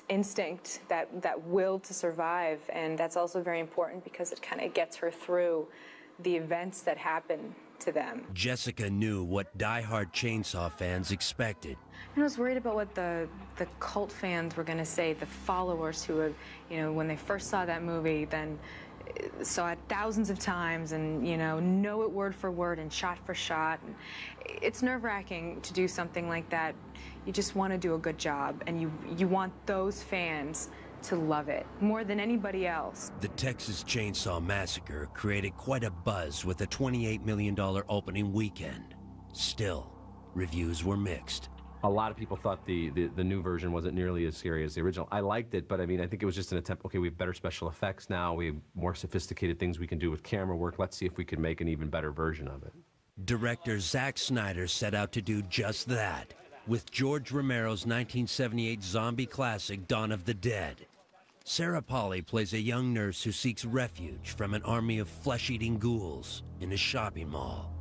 instinct, that will to survive, and that's also very important because it kind of gets her through the events that happen to them. Jessica knew what die-hard Chainsaw fans expected. And I was worried about what the cult fans were going to say, the followers who had, you know, when they first saw that movie, then saw it thousands of times and, you know it word for word and shot for shot. And it's nerve-wracking to do something like that. You just want to do a good job, and you want those fans to love it more than anybody else. The Texas Chainsaw Massacre created quite a buzz with a $28 million opening weekend. Still, reviews were mixed. A lot of people thought the new version wasn't nearly as scary as the original. I liked it, but I mean, I think it was just an attempt, okay, we have better special effects now, we have more sophisticated things we can do with camera work, let's see if we can make an even better version of it. Director Zack Snyder set out to do just that, with George Romero's 1978 zombie classic, Dawn of the Dead. Sarah Polley plays a young nurse who seeks refuge from an army of flesh-eating ghouls in a shopping mall.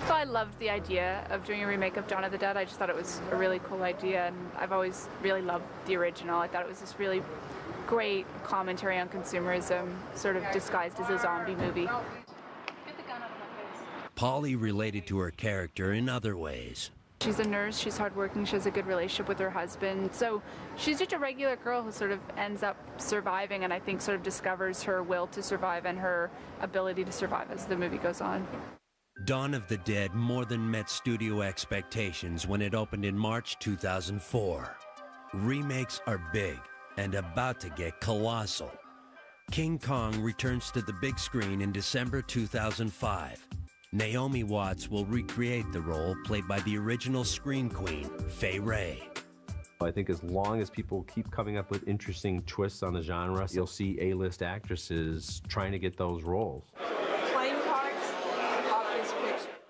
So I loved the idea of doing a remake of Dawn of the Dead. I just thought it was a really cool idea, and I've always really loved the original. I thought it was this really great commentary on consumerism, sort of disguised as a zombie movie. Polley related to her character in other ways. She's a nurse, she's hardworking, she has a good relationship with her husband. So she's just a regular girl who sort of ends up surviving, and I think sort of discovers her will to survive and her ability to survive as the movie goes on. Dawn of the Dead more than met studio expectations when it opened in March 2004. Remakes are big and about to get colossal. King Kong returns to the big screen in December 2005. Naomi Watts will recreate the role played by the original Scream Queen, Fay Wray. I think as long as people keep coming up with interesting twists on the genre, you'll see A-list actresses trying to get those roles.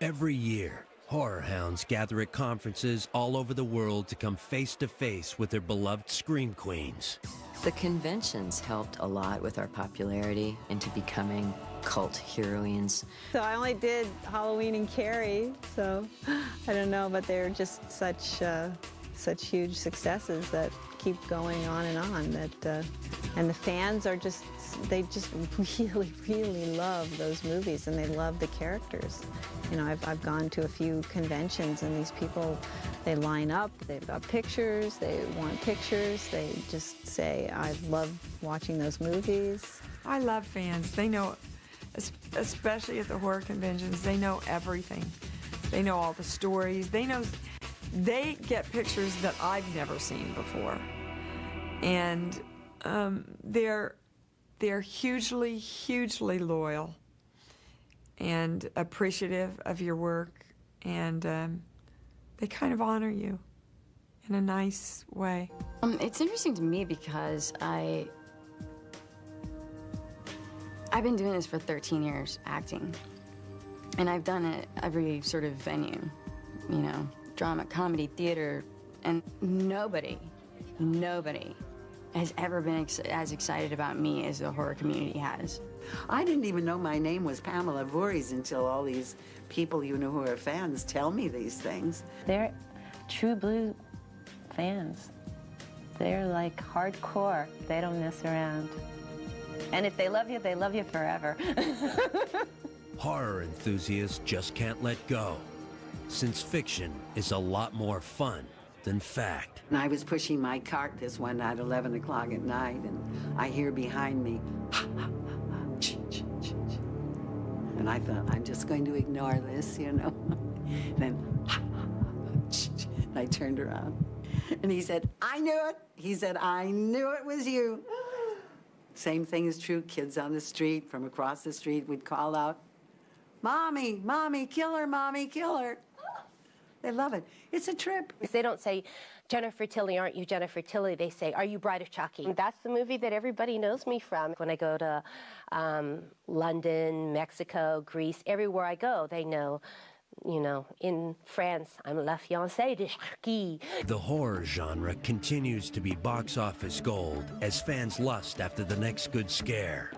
Every year, horror hounds gather at conferences all over the world to come face to face with their beloved Scream Queens. The conventions helped a lot with our popularity into becoming cult heroines. So I only did Halloween and Carrie, so I don't know, but they're just such huge successes that keep going on and on. And the fans are they just really, really love those movies, and they love the characters. You know, I've gone to a few conventions, and these people, they line up, they've got pictures, they want pictures, they just say, I love watching those movies. I love fans. They know, especially at the horror conventions, they know everything. They know all the stories. They get pictures that I've never seen before. And they're hugely, hugely loyal and appreciative of your work, and they kind of honor you in a nice way. It's interesting to me because I've been doing this for 13 years, acting, and I've done it every sort of venue, you know, drama, comedy, theater, and nobody has ever been as excited about me as the horror community has. I didn't even know my name was Pamela Voorhees until all these people you know who are fans tell me these things. They're true blue fans. They're like hardcore. They don't mess around. And if they love you forever. Horror enthusiasts just can't let go, since fiction is a lot more fun than fact. And I was pushing my cart this one night, 11 o'clock at night, and I hear behind me, and I thought, I'm just going to ignore this, you know. And then, and I turned around, and he said, I knew it. He said, I knew it was you. Same thing is true. Kids on the street, from across the street, would call out, Mommy, Mommy, kill her, Mommy, kill her. They love it. It's a trip. They don't say, Jennifer Tilly, aren't you Jennifer Tilly? They say, are you Bride of Chucky? And that's the movie that everybody knows me from. When I go to London, Mexico, Greece, everywhere I go, they know, you know, in France, I'm La Fiancée de Chucky. The horror genre continues to be box office gold as fans lust after the next good scare.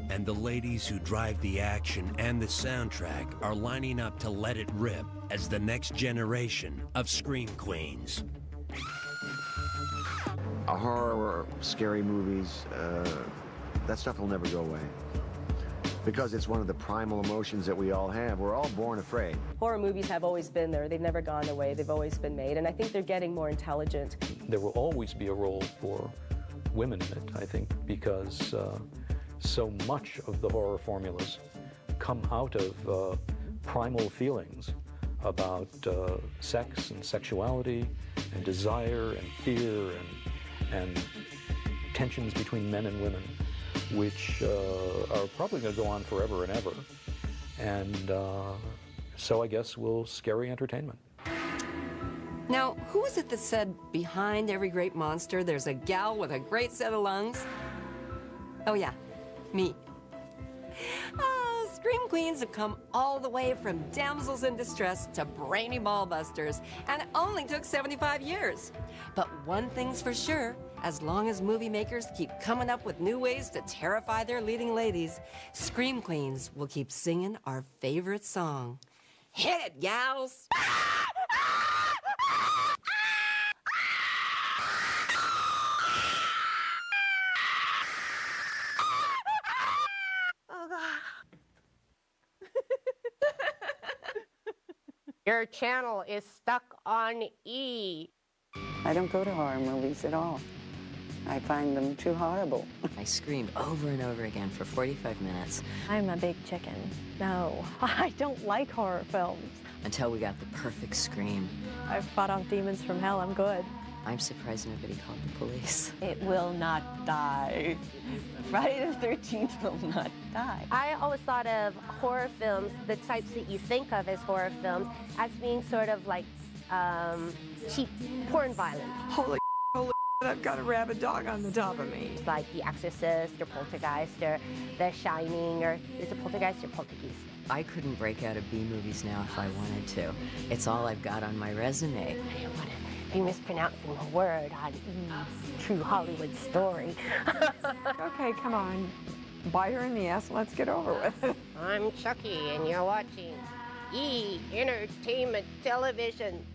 And the ladies who drive the action and the soundtrack are lining up to let it rip as the next generation of Scream Queens. Horror or scary movies, that stuff will never go away. Because it's one of the primal emotions that we all have. We're all born afraid. Horror movies have always been there. They've never gone away. They've always been made. And I think they're getting more intelligent. There will always be a role for women in it, I think, because so much of the horror formulas come out of primal feelings about sex and sexuality and desire and fear and tensions between men and women, which are probably going to go on forever and ever. And so I guess we'll scary entertainment. Now, who is it that said, behind every great monster, there's a gal with a great set of lungs? Oh, yeah. Me. Scream Queens have come all the way from damsels in distress to brainy ballbusters, and it only took 75 years. But one thing's for sure, as long as movie makers keep coming up with new ways to terrify their leading ladies, Scream Queens will keep singing our favorite song. Hit it, gals! Your channel is stuck on E. I don't go to horror movies at all. I find them too horrible. I screamed over and over again for 45 minutes. I'm a big chicken. No, I don't like horror films. Until we got the perfect scream. I've fought off demons from hell. I'm good. I'm surprised nobody called the police. It will not die. Friday the 13th will not die. I always thought of horror films, the types that you think of as horror films, as being sort of like cheap porn violence. Holy, I've got a rabid dog on the top of me. It's like The Exorcist or Poltergeist or The Shining, or is it Poltergeist or Poltergeist? I couldn't break out of B movies now if I wanted to. It's all I've got on my resume. Be mispronouncing a word on True Hollywood Story. Okay, come on. Bite her in the ass, let's get over with it. I'm Chucky, and you're watching E! Entertainment Television.